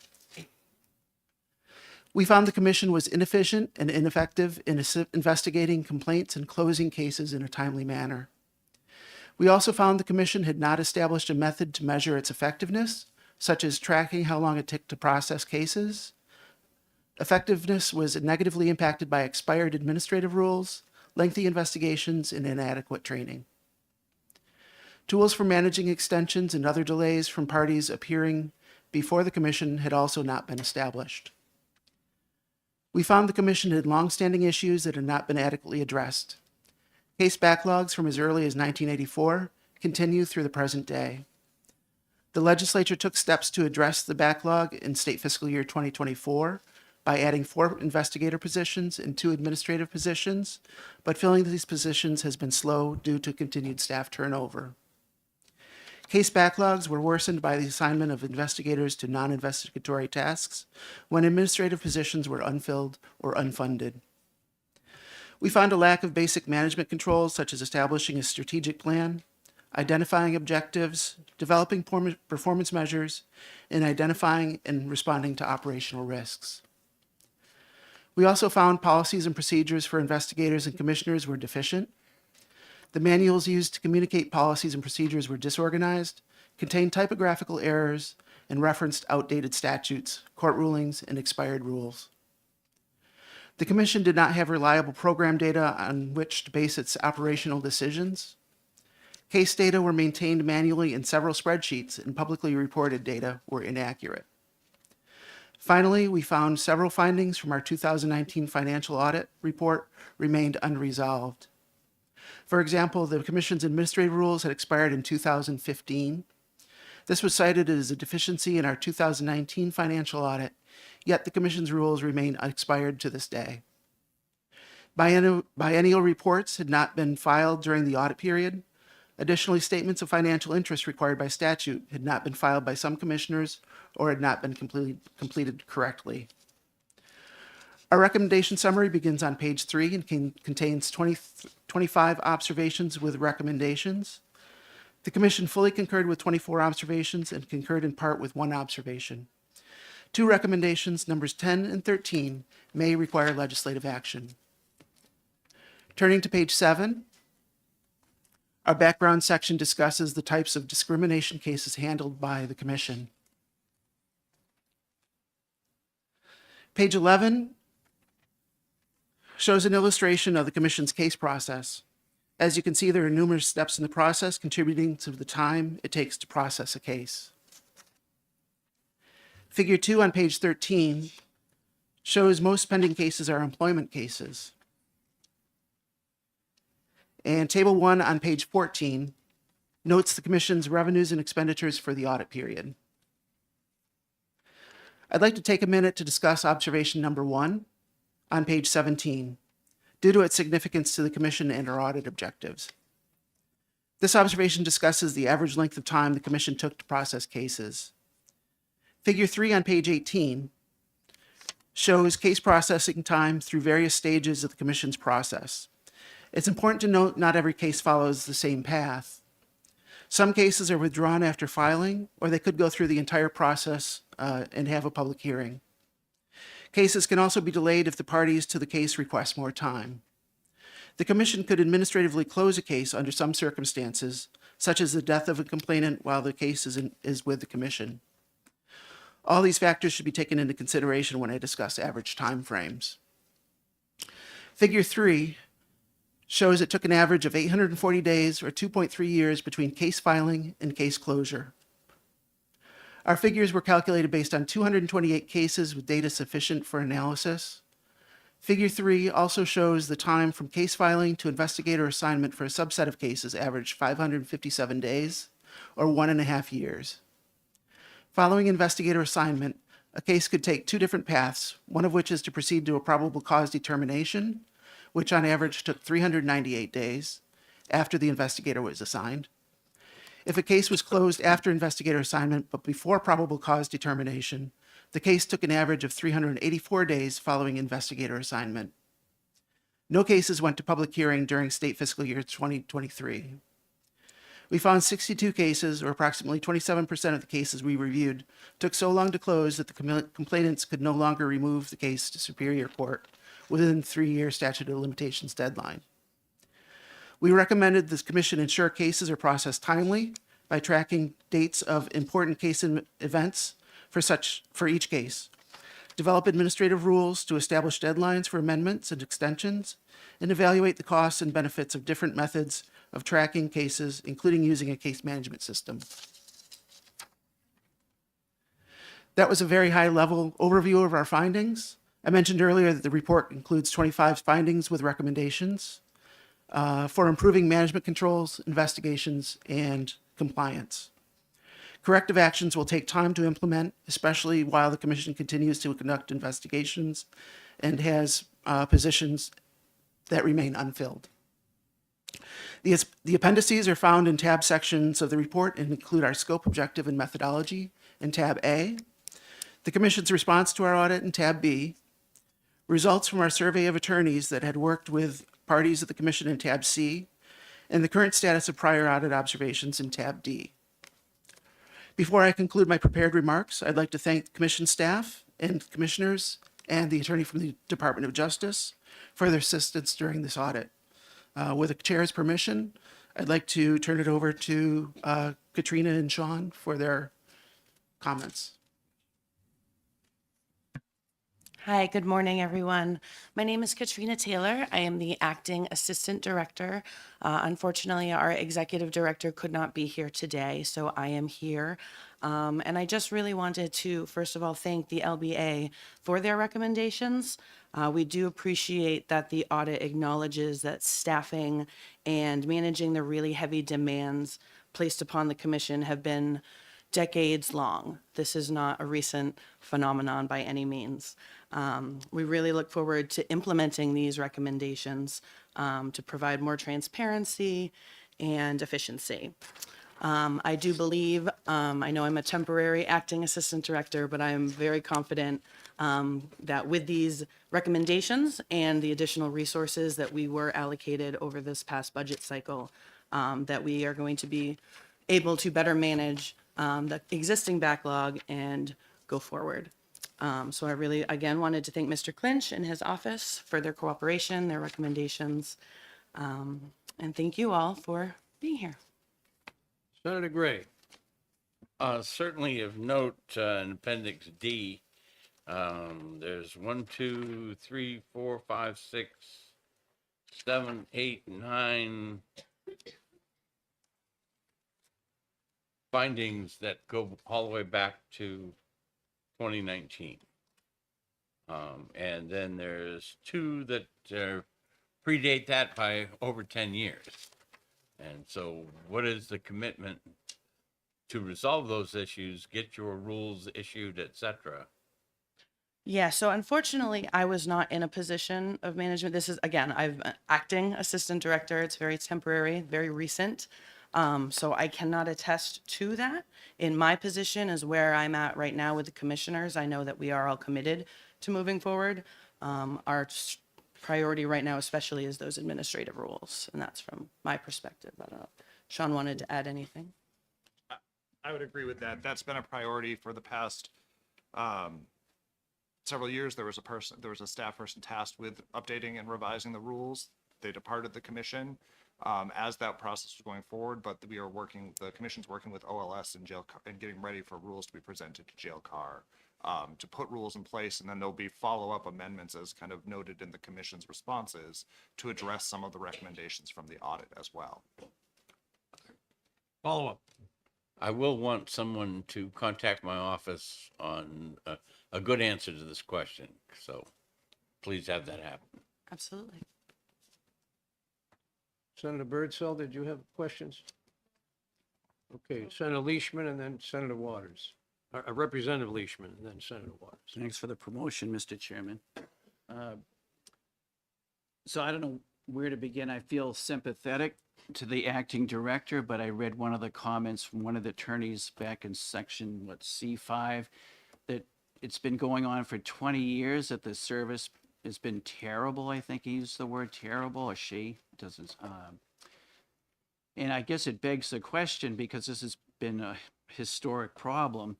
We found the Commission was inefficient and ineffective in investigating complaints and closing cases in a timely manner. We also found the Commission had not established a method to measure its effectiveness, such as tracking how long it took to process cases. Effectiveness was negatively impacted by expired administrative rules, lengthy investigations, and inadequate training. Tools for managing extensions and other delays from parties appearing before the Commission had also not been established. We found the Commission had longstanding issues that had not been adequately addressed. Case backlogs from as early as 1984 continue through the present day. The legislature took steps to address the backlog in state fiscal year 2024 by adding 4 investigator positions and 2 administrative positions, but filling these positions has been slow due to continued staff turnover. Case backlogs were worsened by the assignment of investigators to non-investigatory tasks when administrative positions were unfilled or unfunded. We found a lack of basic management controls, such as establishing a strategic plan, identifying objectives, developing performance measures, and identifying and responding to operational risks. We also found policies and procedures for investigators and commissioners were deficient. The manuals used to communicate policies and procedures were disorganized, contained typographical errors, and referenced outdated statutes, court rulings, and expired rules. The Commission did not have reliable program data on which to base its operational decisions. Case data were maintained manually in several spreadsheets, and publicly reported data were inaccurate. Finally, we found several findings from our 2019 financial audit report remained unresolved. For example, the Commission's administrative rules had expired in 2015. This was cited as a deficiency in our 2019 financial audit, yet the Commission's rules remain expired to this day. Biennial reports had not been filed during the audit period. Additionally, statements of financial interest required by statute had not been filed by some commissioners or had not been completed correctly. Our recommendation summary begins on page 3 and contains 25 observations with recommendations. The Commission fully concurred with 24 observations and concurred in part with 1 observation. 2 recommendations, numbers 10 and 13, may require legislative action. Turning to page 7, our background section discusses the types of discrimination cases handled by the Commission. Page 11 shows an illustration of the Commission's case process. As you can see, there are numerous steps in the process contributing to the time it takes to process a case. Figure 2 on page 13 shows most pending cases are employment cases. And Table 1 on page 14 notes the Commission's revenues and expenditures for the audit period. I'd like to take a minute to discuss observation number 1 on page 17, due to its significance to the Commission and our audit objectives. This observation discusses the average length of time the Commission took to process cases. Figure 3 on page 18 shows case processing time through various stages of the Commission's process. It's important to note not every case follows the same path. Some cases are withdrawn after filing, or they could go through the entire process and have a public hearing. Cases can also be delayed if the parties to the case request more time. The Commission could administratively close a case under some circumstances, such as the death of a complainant while the case is with the Commission. All these factors should be taken into consideration when I discuss average time frames. Figure 3 shows it took an average of 840 days or 2.3 years between case filing and case closure. Our figures were calculated based on 228 cases with data sufficient for analysis. Figure 3 also shows the time from case filing to investigator assignment for a subset of cases averaged 557 days, or 1.5 years. Following investigator assignment, a case could take 2 different paths, one of which is to proceed to a probable cause determination, which on average took 398 days after the investigator was assigned. If a case was closed after investigator assignment but before probable cause determination, the case took an average of 384 days following investigator assignment. No cases went to public hearing during state fiscal year 2023. We found 62 cases, or approximately 27% of the cases we reviewed, took so long to close that the complainants could no longer remove the case to Superior Court within the 3-year statute of limitations deadline. We recommended this Commission ensure cases are processed timely by tracking dates of important case events for each case, develop administrative rules to establish deadlines for amendments and extensions, and evaluate the costs and benefits of different methods of tracking cases, including using a case management system. That was a very high-level overview of our findings. I mentioned earlier that the report includes 25 findings with recommendations for improving management controls, investigations, and compliance. Corrective actions will take time to implement, especially while the Commission continues to conduct investigations and has positions that remain unfilled. The appendices are found in tab sections of the report and include our scope, objective, and methodology in tab A, the Commission's response to our audit in tab B, results from our survey of attorneys that had worked with parties of the commission in tab C, and the current status of prior audit observations in tab D. Before I conclude my prepared remarks, I'd like to thank the commission staff and commissioners and the attorney from the Department of Justice for their assistance during this audit. With the chair's permission, I'd like to turn it over to Katrina and Sean for their comments. Hi, good morning, everyone. My name is Katrina Taylor. I am the acting assistant director. Unfortunately, our executive director could not be here today, so I am here. And I just really wanted to, first of all, thank the LBA for their recommendations. We do appreciate that the audit acknowledges that staffing and managing the really heavy demands placed upon the commission have been decades long. This is not a recent phenomenon by any means. We really look forward to implementing these recommendations to provide more transparency and efficiency. I do believe, I know I'm a temporary acting assistant director, but I am very confident that with these recommendations and the additional resources that we were allocated over this past budget cycle, that we are going to be able to better manage the existing backlog and go forward. So I really, again, wanted to thank Mr. Clinch and his office for their cooperation, their recommendations, and thank you all for being here. Senator Gray. Certainly of note, in Appendix D, there's 1, 2, 3, 4, 5, 6, 7, 8, 9 findings that go all the way back to 2019. And then there's 2 that predate that by over 10 years. And so what is the commitment to resolve those issues, get your rules issued, et cetera? Yeah, so unfortunately, I was not in a position of management. This is, again, I'm an acting assistant director. It's very temporary, very recent. So I cannot attest to that. In my position is where I'm at right now with the commissioners. I know that we are all committed to moving forward. Our priority right now especially is those administrative rules, and that's from my perspective. I don't know if Sean wanted to add anything. I would agree with that. That's been a priority for the past several years. There was a staff person tasked with updating and revising the rules. They departed the commission as that process was going forward, but the commission's working with OLS and getting ready for rules to be presented to Jail Car to put rules in place, and then there'll be follow-up amendments as kind of noted in the commission's responses to address some of the recommendations from the audit as well. Follow-up. I will want someone to contact my office on a good answer to this question. So please have that happen. Absolutely. Senator Birdsell, did you have questions? Okay, Senator Leishman and then Senator Waters. Representative Leishman and then Senator Waters. Thanks for the promotion, Mr. Chairman. So I don't know where to begin. I feel sympathetic to the acting director, but I read one of the comments from one of the attorneys back in section, C5, that it's been going on for 20 years, that the service has been terrible. I think he used the word terrible, or she doesn't. And I guess it begs the question, because this has been a historic problem,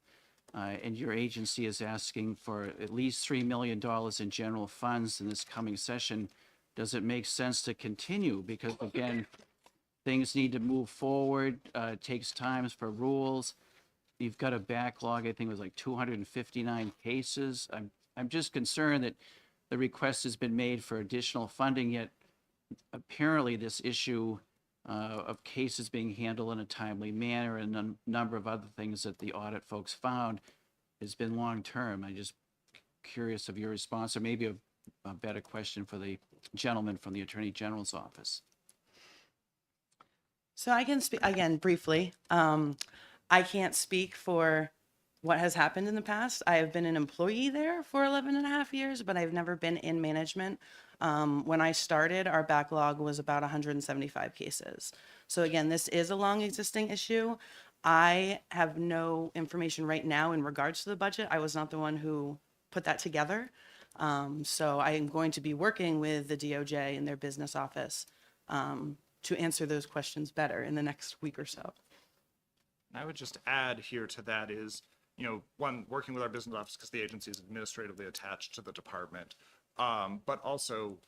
and your agency is asking for at least $3 million in general funds in this coming session. Does it make sense to continue? Because again, things need to move forward. It takes time for rules. You've got a backlog, I think it was like 259 cases. I'm just concerned that the request has been made for additional funding, yet apparently this issue of cases being handled in a timely manner and a number of other things that the audit folks found has been long-term. I'm just curious of your response, or maybe a better question for the gentleman from the Attorney General's office. So I can speak, again, briefly. I can't speak for what has happened in the past. I have been an employee there for 11 and a half years, but I've never been in management. When I started, our backlog was about 175 cases. So again, this is a long existing issue. I have no information right now in regards to the budget. I was not the one who put that together. So I am going to be working with the DOJ in their business office to answer those questions better in the next week or so. And I would just add here to that is, one, working with our business office because the agency is administratively attached to the department. But also,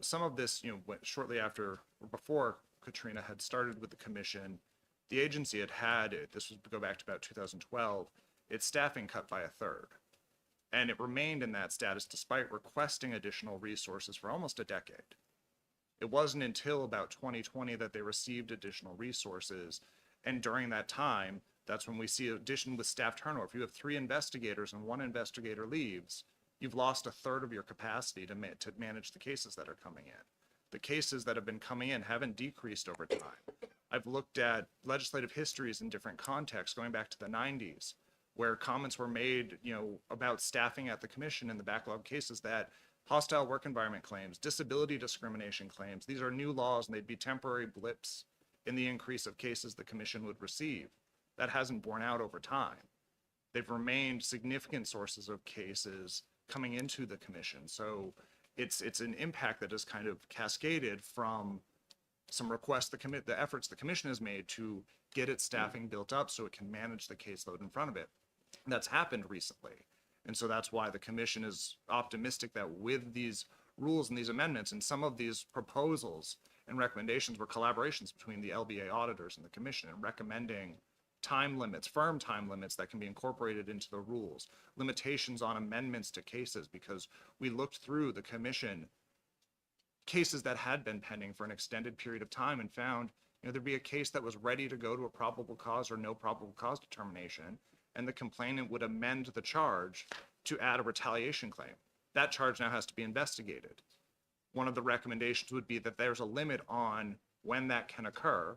some of this, shortly after or before Katrina had started with the commission, the agency this would go back to about 2012, its staffing cut by a third. And it remained in that status despite requesting additional resources for almost a decade. It wasn't until about 2020 that they received additional resources. And during that time, that's when we see addition with staff turnover. If you have 3 investigators and 1 investigator leaves, you've lost a third of your capacity to manage the cases that are coming in. The cases that have been coming in haven't decreased over time. I've looked at legislative histories in different contexts going back to the 90s, where comments were made, about staffing at the commission in the backlog cases that hostile work environment claims, disability discrimination claims, these are new laws and they'd be temporary blips in the increase of cases the commission would receive. That hasn't borne out over time. They've remained significant sources of cases coming into the commission. So it's an impact that is kind of cascaded from some requests, the efforts the commission has made to get its staffing built up so it can manage the caseload in front of it. And that's happened recently. And so that's why the commission is optimistic that with these rules and these amendments and some of these proposals and recommendations were collaborations between the LBA auditors and the commission and recommending time limits, firm time limits that can be incorporated into the rules, limitations on amendments to cases, because we looked through the commission cases that had been pending for an extended period of time and found, there'd be a case that was ready to go to a probable cause or no probable cause determination, and the complainant would amend the charge to add a retaliation claim. That charge now has to be investigated. One of the recommendations would be that there's a limit on when that can occur,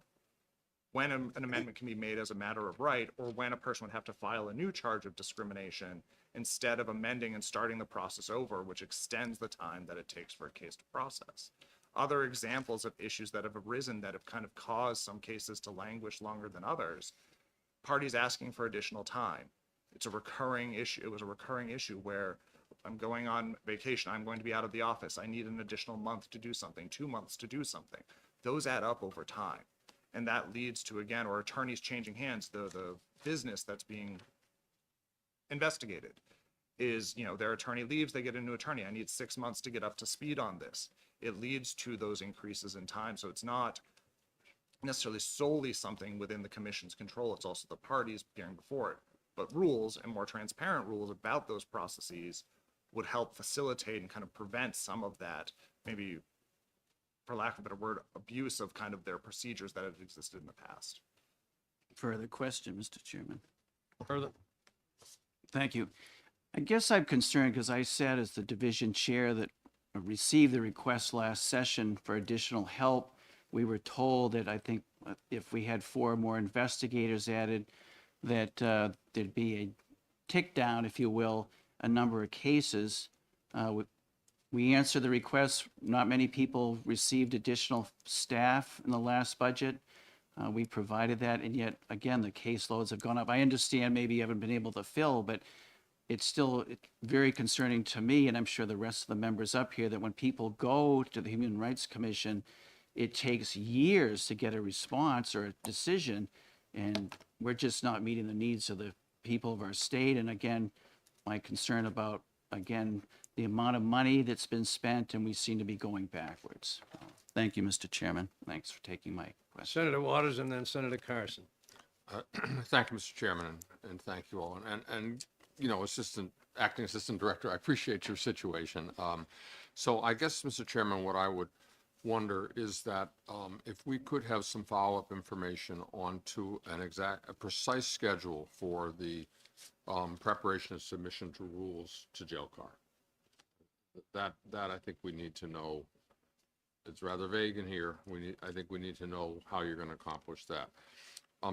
when an amendment can be made as a matter of right, or when a person would have to file a new charge of discrimination instead of amending and starting the process over, which extends the time that it takes for a case to process. Other examples of issues that have arisen that have kind of caused some cases to languish longer than others, parties asking for additional time. It's a recurring issue. It was a recurring issue where I'm going on vacation, I'm going to be out of the office, I need an additional month to do something, 2 months to do something. Those add up over time. And that leads to, again, or attorneys changing hands, the business that's being investigated is, their attorney leaves, they get a new attorney. I need 6 months to get up to speed on this. It leads to those increases in time. So it's not necessarily solely something within the commission's control. It's also the parties appearing before it. But rules and more transparent rules about those processes would help facilitate and kind of prevent some of that, maybe, for lack of a better word, abuse of kind of their procedures that have existed in the past. Further question, Mr. Chairman. Further? Thank you. I guess I'm concerned because I sat as the division chair that received the request last session for additional help. We were told that I think if we had 4 more investigators added, that there'd be a tick down, if you will, a number of cases. We answered the request. Not many people received additional staff in the last budget. We provided that, and yet, again, the caseloads have gone up. I understand maybe you haven't been able to fill, but it's still very concerning to me, and I'm sure the rest of the members up here, that when people go to the Human Rights Commission, it takes years to get a response or a decision, and we're just not meeting the needs of the people of our state. And again, my concern about, again, the amount of money that's been spent, and we seem to be going backwards. Thank you, Mr. Chairman. Thanks for taking my question. Senator Waters and then Senator Carson. Thank you, Mr. Chairman, and thank you all. And acting assistant director, I appreciate your situation. So I guess, Mr. Chairman, what I would wonder is that if we could have some follow-up information onto a precise schedule for the preparation and submission to rules to JAILCAR. That I think we need to know. It's rather vague in here. I think we need to know how you're going to accomplish that.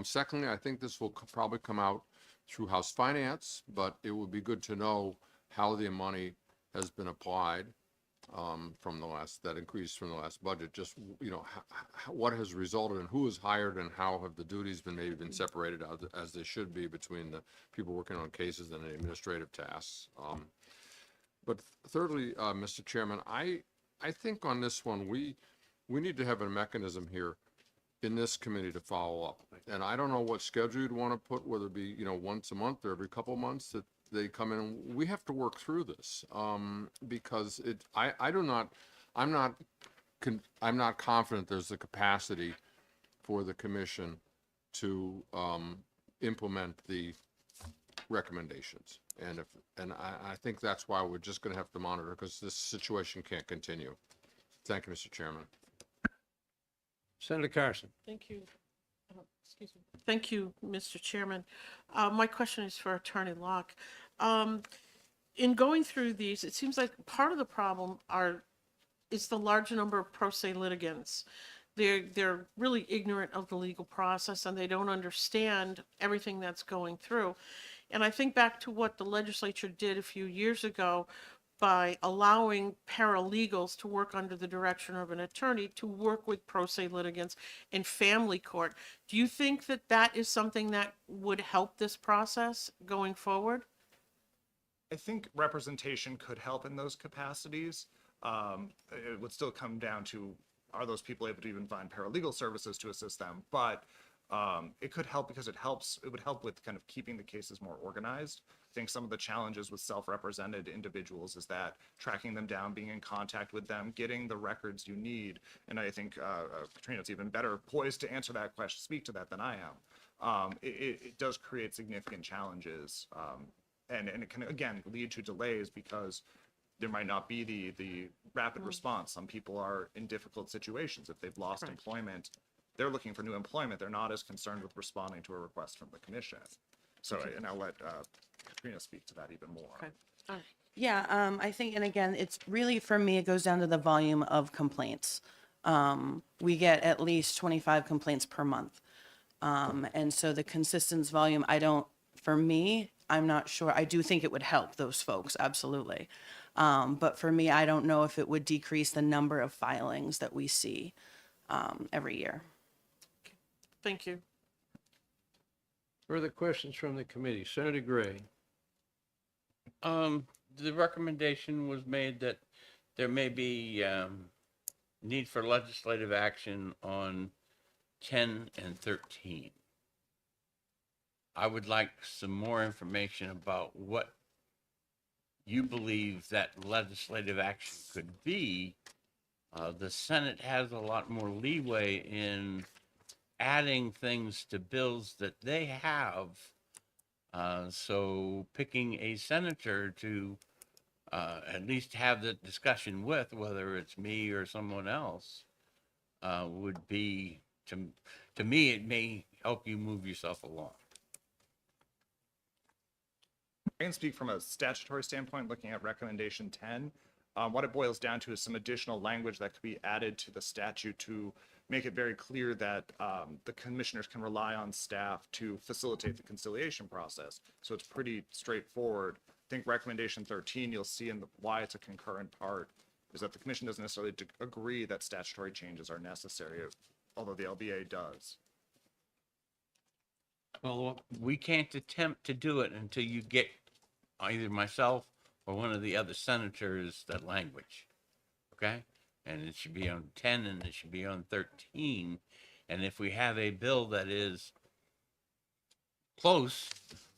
Secondly, I think this will probably come out through House Finance, but it would be good to know how the money has been applied from that increase from the last budget. Just, what has resulted and who is hired and how have the duties been separated out as they should be between the people working on cases and the administrative tasks. But thirdly, Mr. Chairman, I think on this one, we need to have a mechanism here in this committee to follow up. And I don't know what schedule you'd want to put, whether it be, once a month or every couple of months that they come in. We have to work through this, because I'm not confident there's the capacity for the commission to implement the recommendations. And I think that's why we're just going to have to monitor, because this situation can't continue. Thank you, Mr. Chairman. Senator Carson. Thank you. Excuse me. Thank you, Mr. Chairman. My question is for Attorney Locke. In going through these, it seems like part of the problem is the large number of pro se litigants. They're really ignorant of the legal process, and they don't understand everything that's going through. And I think back to what the legislature did a few years ago by allowing paralegals to work under the direction of an attorney to work with pro se litigants in family court. Do you think that that is something that would help this process going forward? I think representation could help in those capacities. It would still come down to, are those people able to even find paralegal services to assist them? But it could help because it would help with kind of keeping the cases more organized. I think some of the challenges with self-represented individuals is that tracking them down, being in contact with them, getting the records you need. And I think Katrina's even better poised to answer that question, speak to that than I am. It does create significant challenges. And it can, again, lead to delays because there might not be the rapid response. Some people are in difficult situations. If they've lost employment, they're looking for new employment. They're not as concerned with responding to a request from the commission. So, and I'll let Katrina speak to that even more. Okay. Yeah, I think, and again, it's really, for me, it goes down to the volume of complaints. We get at least 25 complaints per month. And so the consistent volume, for me, I'm not sure. I do think it would help those folks, absolutely. But for me, I don't know if it would decrease the number of filings that we see every year. Thank you. Further questions from the committee? Senator Gray. The recommendation was made that there may be need for legislative action on 10 and 13. I would like some more information about what you believe that legislative action could be. The Senate has a lot more leeway in adding things to bills that they have. So picking a senator to at least have the discussion with, whether it's me or someone else, would be, to me, it may help you move yourself along. I can speak from a statutory standpoint, looking at recommendation 10. What it boils down to is some additional language that could be added to the statute to make it very clear that the commissioners can rely on staff to facilitate the conciliation process. So it's pretty straightforward. I think recommendation 13, you'll see in why it's a concurrent part, is that the commission doesn't necessarily agree that statutory changes are necessary, although the LBA does. Well, we can't attempt to do it until you get either myself or one of the other senators that language, okay? And it should be on 10 and it should be on 13. And if we have a bill that is close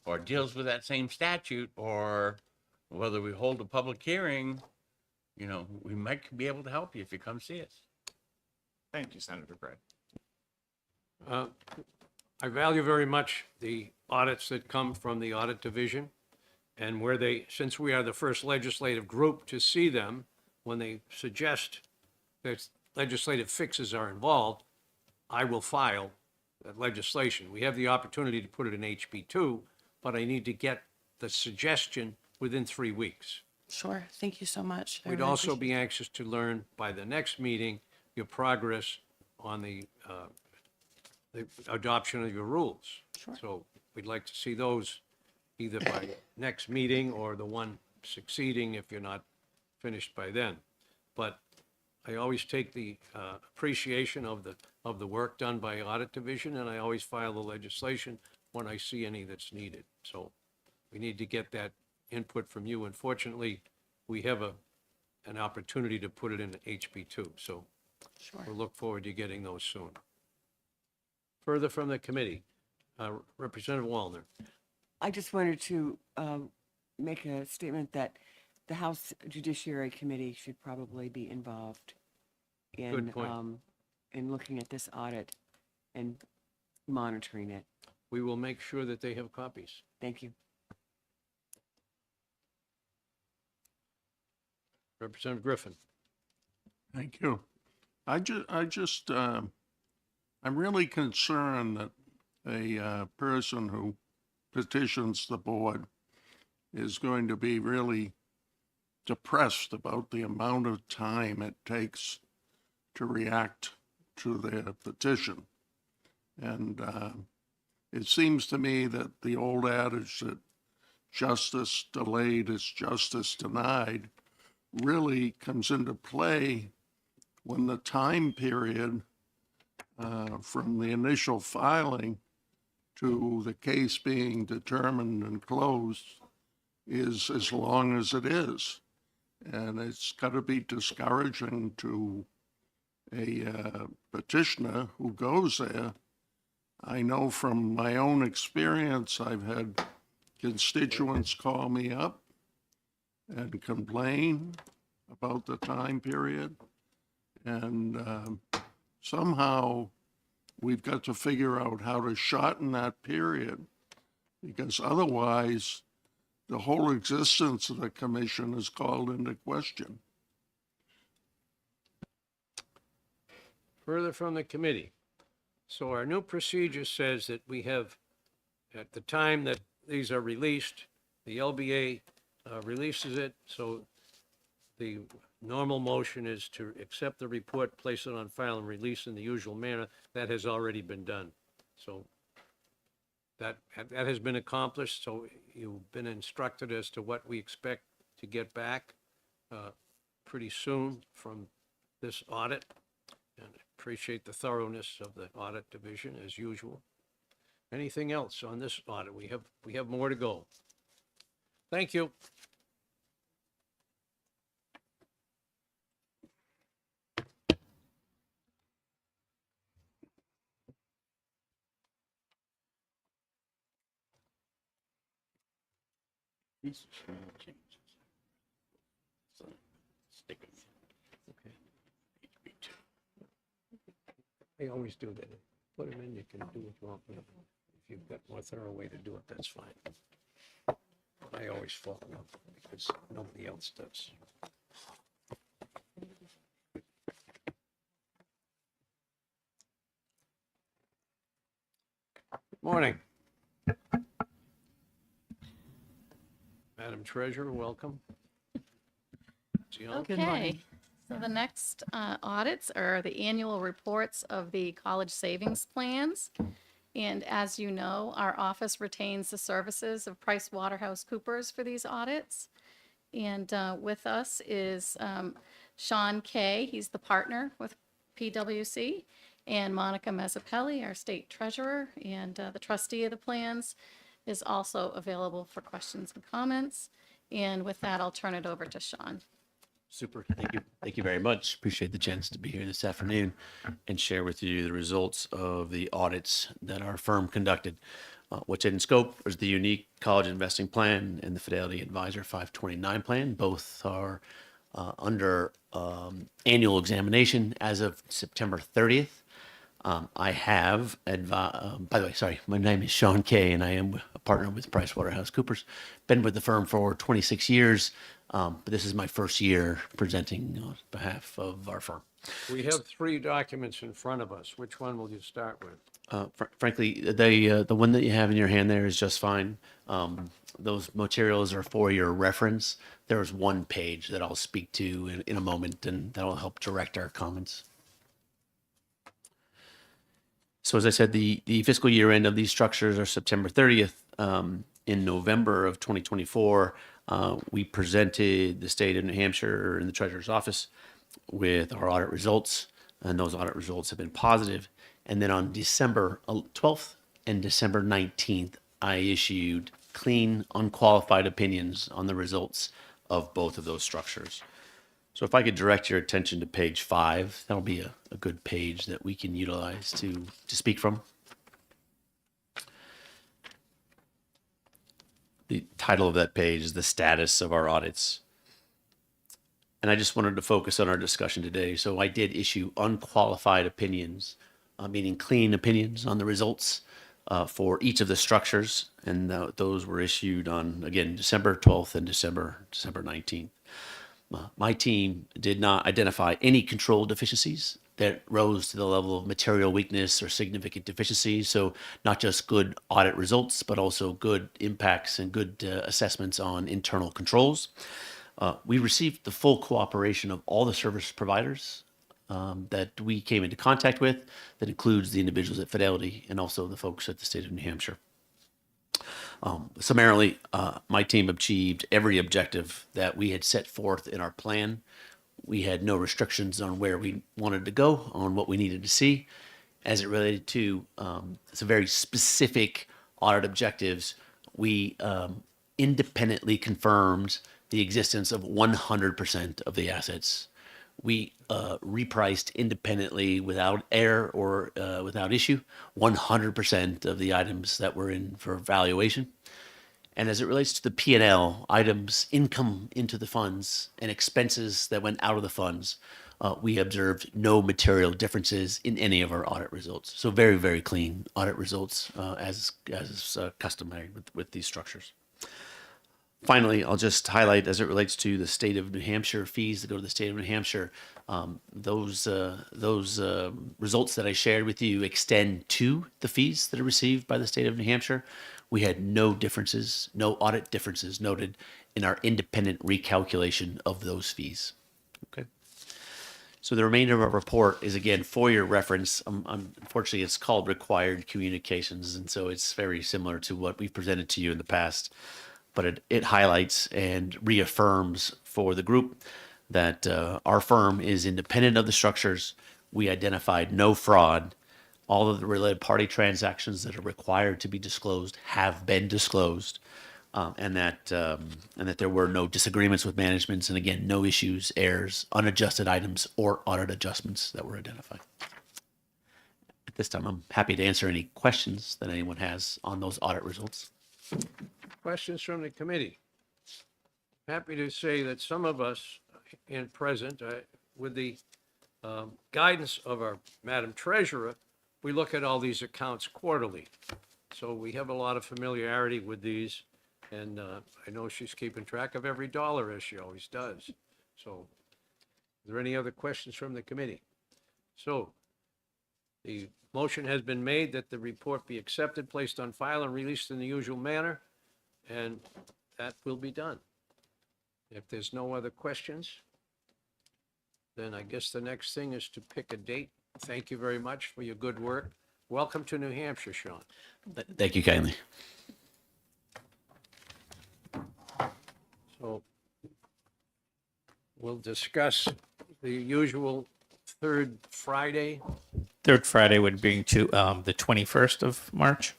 or deals with that same statute, or whether we hold a public hearing, we might be able to help you if you come see us. Thank you, Senator Gray. I value very much the audits that come from the audit division, and where since we are the first legislative group to see them, when they suggest that legislative fixes are involved, I will file that legislation. We have the opportunity to put it in HB2, but I need to get the suggestion within 3 weeks. Sure, thank you so much. We'd also be anxious to learn by the next meeting your progress on the adoption of your rules. Sure. So we'd like to see those either by next meeting or the one succeeding if you're not finished by then. But I always take the appreciation of the work done by audit division, and I always file the legislation when I see any that's needed. So we need to get that input from you. Unfortunately, we have an opportunity to put it in HB2. So we'll look forward to getting those soon. Further from the committee, Representative Wallner. I just wanted to make a statement that the House Judiciary Committee should probably be involved Good point. in looking at this audit and monitoring it. We will make sure that they have copies. Thank you. Representative Griffin. Thank you. I'm really concerned that a person who petitions the board is going to be really depressed about the amount of time it takes to react to their petition. And it seems to me that the old adage that justice delayed is justice denied really comes into play when the time period from the initial filing to the case being determined and closed is as long as it is. And it's got to be discouraging to a petitioner who goes there. I know from my own experience, I've had constituents call me up and complain about the time period. And somehow we've got to figure out how to shorten that period, because otherwise the whole existence of the commission is called into question. Further from the committee. So our new procedure says that we have, at the time that these are released, the LBA releases it. So the normal motion is to accept the report, place it on file, and release in the usual manner. That has already been done. So that has been accomplished. So you've been instructed as to what we expect to get back pretty soon from this audit. And I appreciate the thoroughness of the audit division as usual. Anything else on this audit? We have more to go. Thank you. These small changes. So, stick it. Okay. I always do that. Put them in, you can do what you want with them. If you've got more thorough way to do it, that's fine. I always follow up because nobody else does. Good morning. Madam Treasurer, welcome. Jill? Okay, so the next audits are the annual reports of the college savings plans. And as you know, our office retains the services of PricewaterhouseCoopers for these audits. And with us is Sean Kay, he's the partner with PwC, and Monica Mazzapelli, our state treasurer, and the trustee of the plans is also available for questions and comments. And with that, I'll turn it over to Sean. Super. Thank you. Thank you very much. Appreciate the chance to be here this afternoon and share with you the results of the audits that our firm conducted. What's in scope is the unique college investing plan and the Fidelity Advisor 529 plan. Both are under annual examination as of September 30th. I have, by the way, sorry, my name is Sean Kay, and I am a partner with PricewaterhouseCoopers. Been with the firm for 26 years, but this is my first year presenting on behalf of our firm. We have 3 documents in front of us. Which one will you start with? Frankly, the one that you have in your hand there is just fine. Those materials are for your reference. There's one page that I'll speak to in a moment, and that'll help direct our comments. So as I said, the fiscal year end of these structures are September 30th. In November of 2024, we presented the state of New Hampshire in the Treasurer's Office with our audit results, and those audit results have been positive. And then on December 12th and December 19th, I issued clean, unqualified opinions on the results of both of those structures. So if I could direct your attention to page 5, that'll be a good page that we can utilize to speak from. The title of that page is The Status of Our Audits. And I just wanted to focus on our discussion today. So I did issue unqualified opinions, meaning clean opinions on the results for each of the structures. And those were issued on, again, December 12th and December 19th. My team did not identify any control deficiencies that rose to the level of material weakness or significant deficiencies. So not just good audit results, but also good impacts and good assessments on internal controls. We received the full cooperation of all the service providers that we came into contact with. That includes the individuals at Fidelity and also the folks at the state of New Hampshire. Summarily, my team achieved every objective that we had set forth in our plan. We had no restrictions on where we wanted to go, on what we needed to see. As it related to some very specific audit objectives, we independently confirmed the existence of 100% of the assets. We repriced independently without error or without issue 100% of the items that were in for valuation. And as it relates to the P&L, items, income into the funds, and expenses that went out of the funds, we observed no material differences in any of our audit results. So very, very clean audit results as customary with these structures. Finally, I'll just highlight as it relates to the state of New Hampshire fees that go to the state of New Hampshire. Those results that I shared with you extend to the fees that are received by the state of New Hampshire. We had no differences, no audit differences noted in our independent recalculation of those fees. Okay. So the remainder of our report is, again, for your reference. Unfortunately, it's called required communications, and so it's very similar to what we've presented to you in the past. But it highlights and reaffirms for the group that our firm is independent of the structures. We identified no fraud. All of the related party transactions that are required to be disclosed have been disclosed, and that there were no disagreements with managements, and again, no issues, errors, unadjusted items, or audit adjustments that were identified. At this time, I'm happy to answer any questions that anyone has on those audit results. Questions from the committee? Happy to say that some of us in present, with the guidance of our Madam Treasurer, we look at all these accounts quarterly. So we have a lot of familiarity with these, and I know she's keeping track of every dollar, as she always does. So, is there any other questions from the committee? So, the motion has been made that the report be accepted, placed on file, and released in the usual manner, and that will be done. If there's no other questions, then I guess the next thing is to pick a date. Thank you very much for your good work. Welcome to New Hampshire, Sean. Thank you kindly. So we'll discuss the usual third Friday. Third Friday would bring to the 21st of March.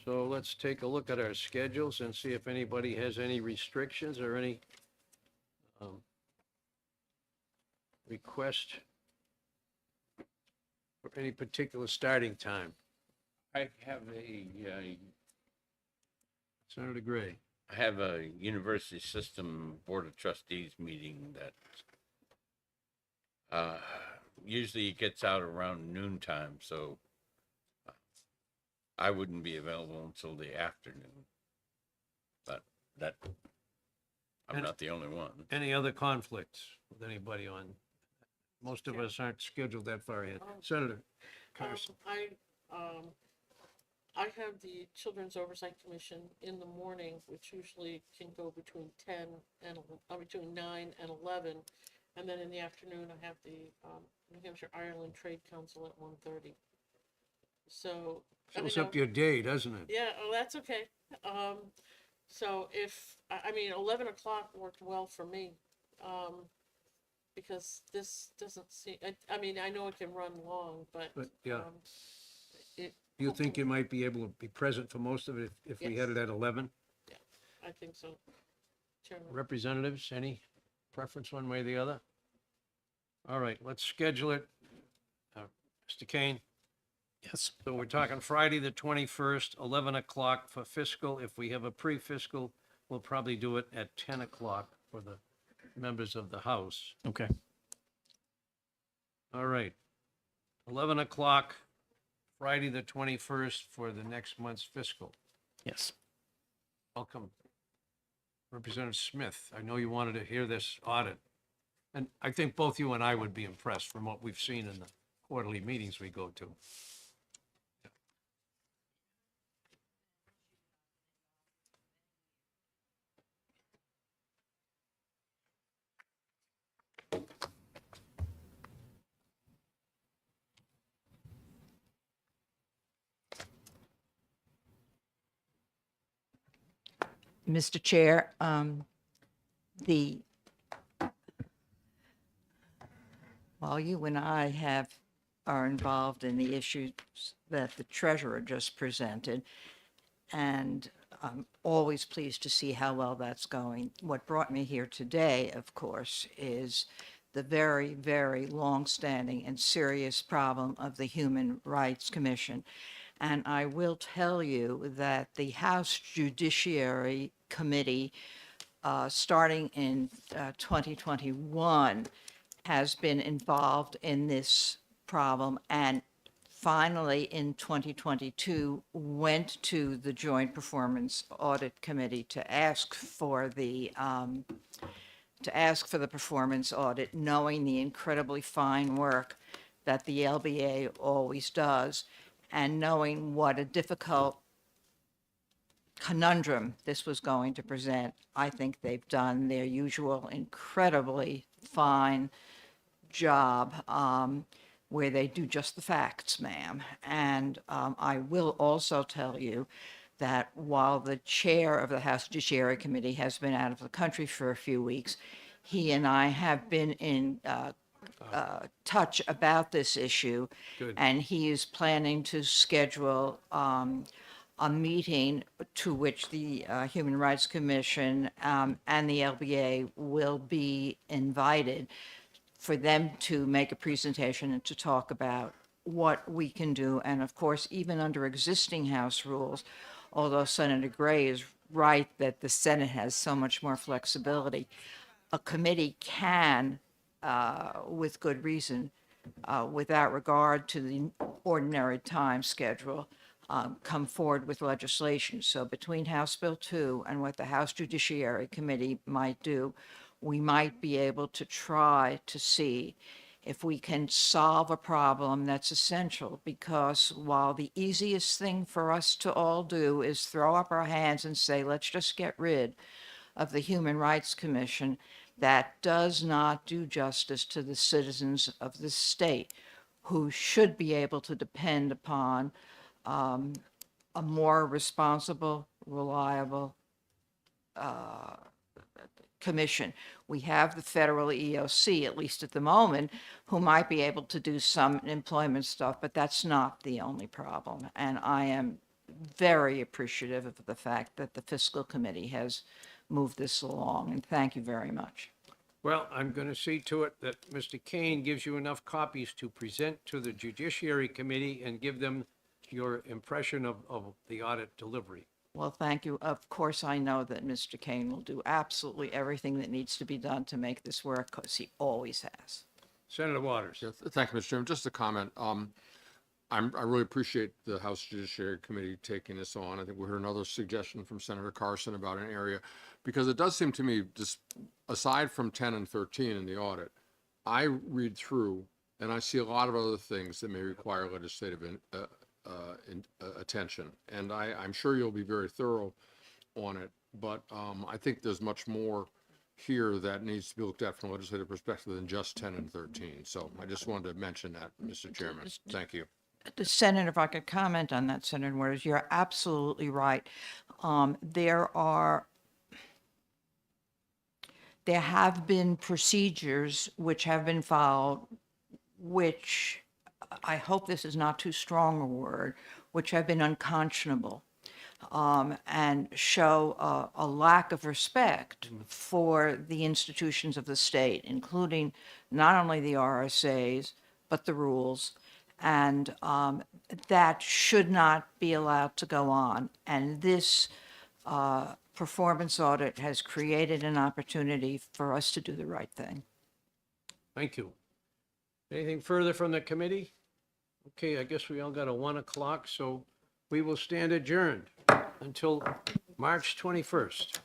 So let's take a look at our schedules and see if anybody has any restrictions or any request for any particular starting time. I have a Senator Gray. I have a University System Board of Trustees meeting that usually it gets out around noontime, so I wouldn't be available until the afternoon. But I'm not the only one. Any other conflicts with anybody on? Most of us aren't scheduled that far ahead. Senator Carson. I have the Children's Oversight Commission in the morning, which usually can go between 10 and between 9 and 11, and then in the afternoon I have the New Hampshire Ireland Trade Council at 1:30. So Fills up your day, doesn't it? yeah, oh, that's okay. So if 11 o'clock worked well for me, because this doesn't seem. I know it can run long, but yeah. Do you think you might be able to be present for most of it if we had it at 11? I think so. Chairman. Representatives, any preference one way or the other? All right, let's schedule it. Mr. Kane? Yes. So we're talking Friday, the 21st, 11 o'clock for fiscal. If we have a pre-fiscal, we'll probably do it at 10 o'clock for the members of the House. Okay. All right. 11 o'clock, Friday, the 21st for the next month's fiscal. Yes. Welcome. Representative Smith, I know you wanted to hear this audit. And I think both you and I would be impressed from what we've seen in the quarterly meetings we go to. Mr. Chair, while you and I are involved in the issues that the treasurer just presented, and I'm always pleased to see how well that's going. What brought me here today, of course, is the very, very long-standing and serious problem of the Human Rights Commission. And I will tell you that the House Judiciary Committee, starting in 2021, has been involved in this problem, and finally in 2022 went to the Joint Performance Audit Committee to ask for the performance audit, knowing the incredibly fine work that the LBA always does, and knowing what a difficult conundrum this was going to present. I think they've done their usual incredibly fine job, where they do just the facts, ma'am. And I will also tell you that while the chair of the House Judiciary Committee has been out of the country for a few weeks, he and I have been in touch about this issue. Good. And he is planning to schedule a meeting to which the Human Rights Commission and the LBA will be invited, for them to make a presentation and to talk about what we can do. And of course, even under existing House rules, although Senator Gray is right that the Senate has so much more flexibility, a committee can, with good reason, without regard to the ordinary time schedule, come forward with legislation. So between House Bill 2 and what the House Judiciary Committee might do, we might be able to try to see if we can solve a problem that's essential, because while the easiest thing for us to all do is throw up our hands and say, let's just get rid of the Human Rights Commission, that does not do justice to the citizens of this state, who should be able to depend upon a more responsible, reliable commission. We have the federal EOC, at least at the moment, who might be able to do some employment stuff, but that's not the only problem. And I am very appreciative of the fact that the Fiscal Committee has moved this along, and thank you very much. Well, I'm going to see to it that Mr. Kane gives you enough copies to present to the Judiciary Committee and give them your impression of the audit delivery. Well, thank you. Of course, I know that Mr. Kane will do absolutely everything that needs to be done to make this work, because he always has. Senator Waters. Yes, thank you, Mr. Chairman. Just a comment. I really appreciate the House Judiciary Committee taking this on. I think we heard another suggestion from Senator Carson about an area, because it does seem to me, just aside from 10 and 13 in the audit, I read through and I see a lot of other things that may require legislative attention. And I'm sure you'll be very thorough on it, but I think there's much more here that needs to be looked at from a legislative perspective than just 10 and 13. So I just wanted to mention that, Mr. Chairman. Thank you. The Senator, if I could comment on that, Senator Waters, you're absolutely right. There have been procedures which have been followed, which I hope this is not too strong a word, which have been unconscionable, and show a lack of respect for the institutions of the state, including not only the RSAs, but the rules. And that should not be allowed to go on. And this performance audit has created an opportunity for us to do the right thing. Thank you. Anything further from the committee? Okay, I guess we all got a 1 o'clock, so we will stand adjourned until March 21st.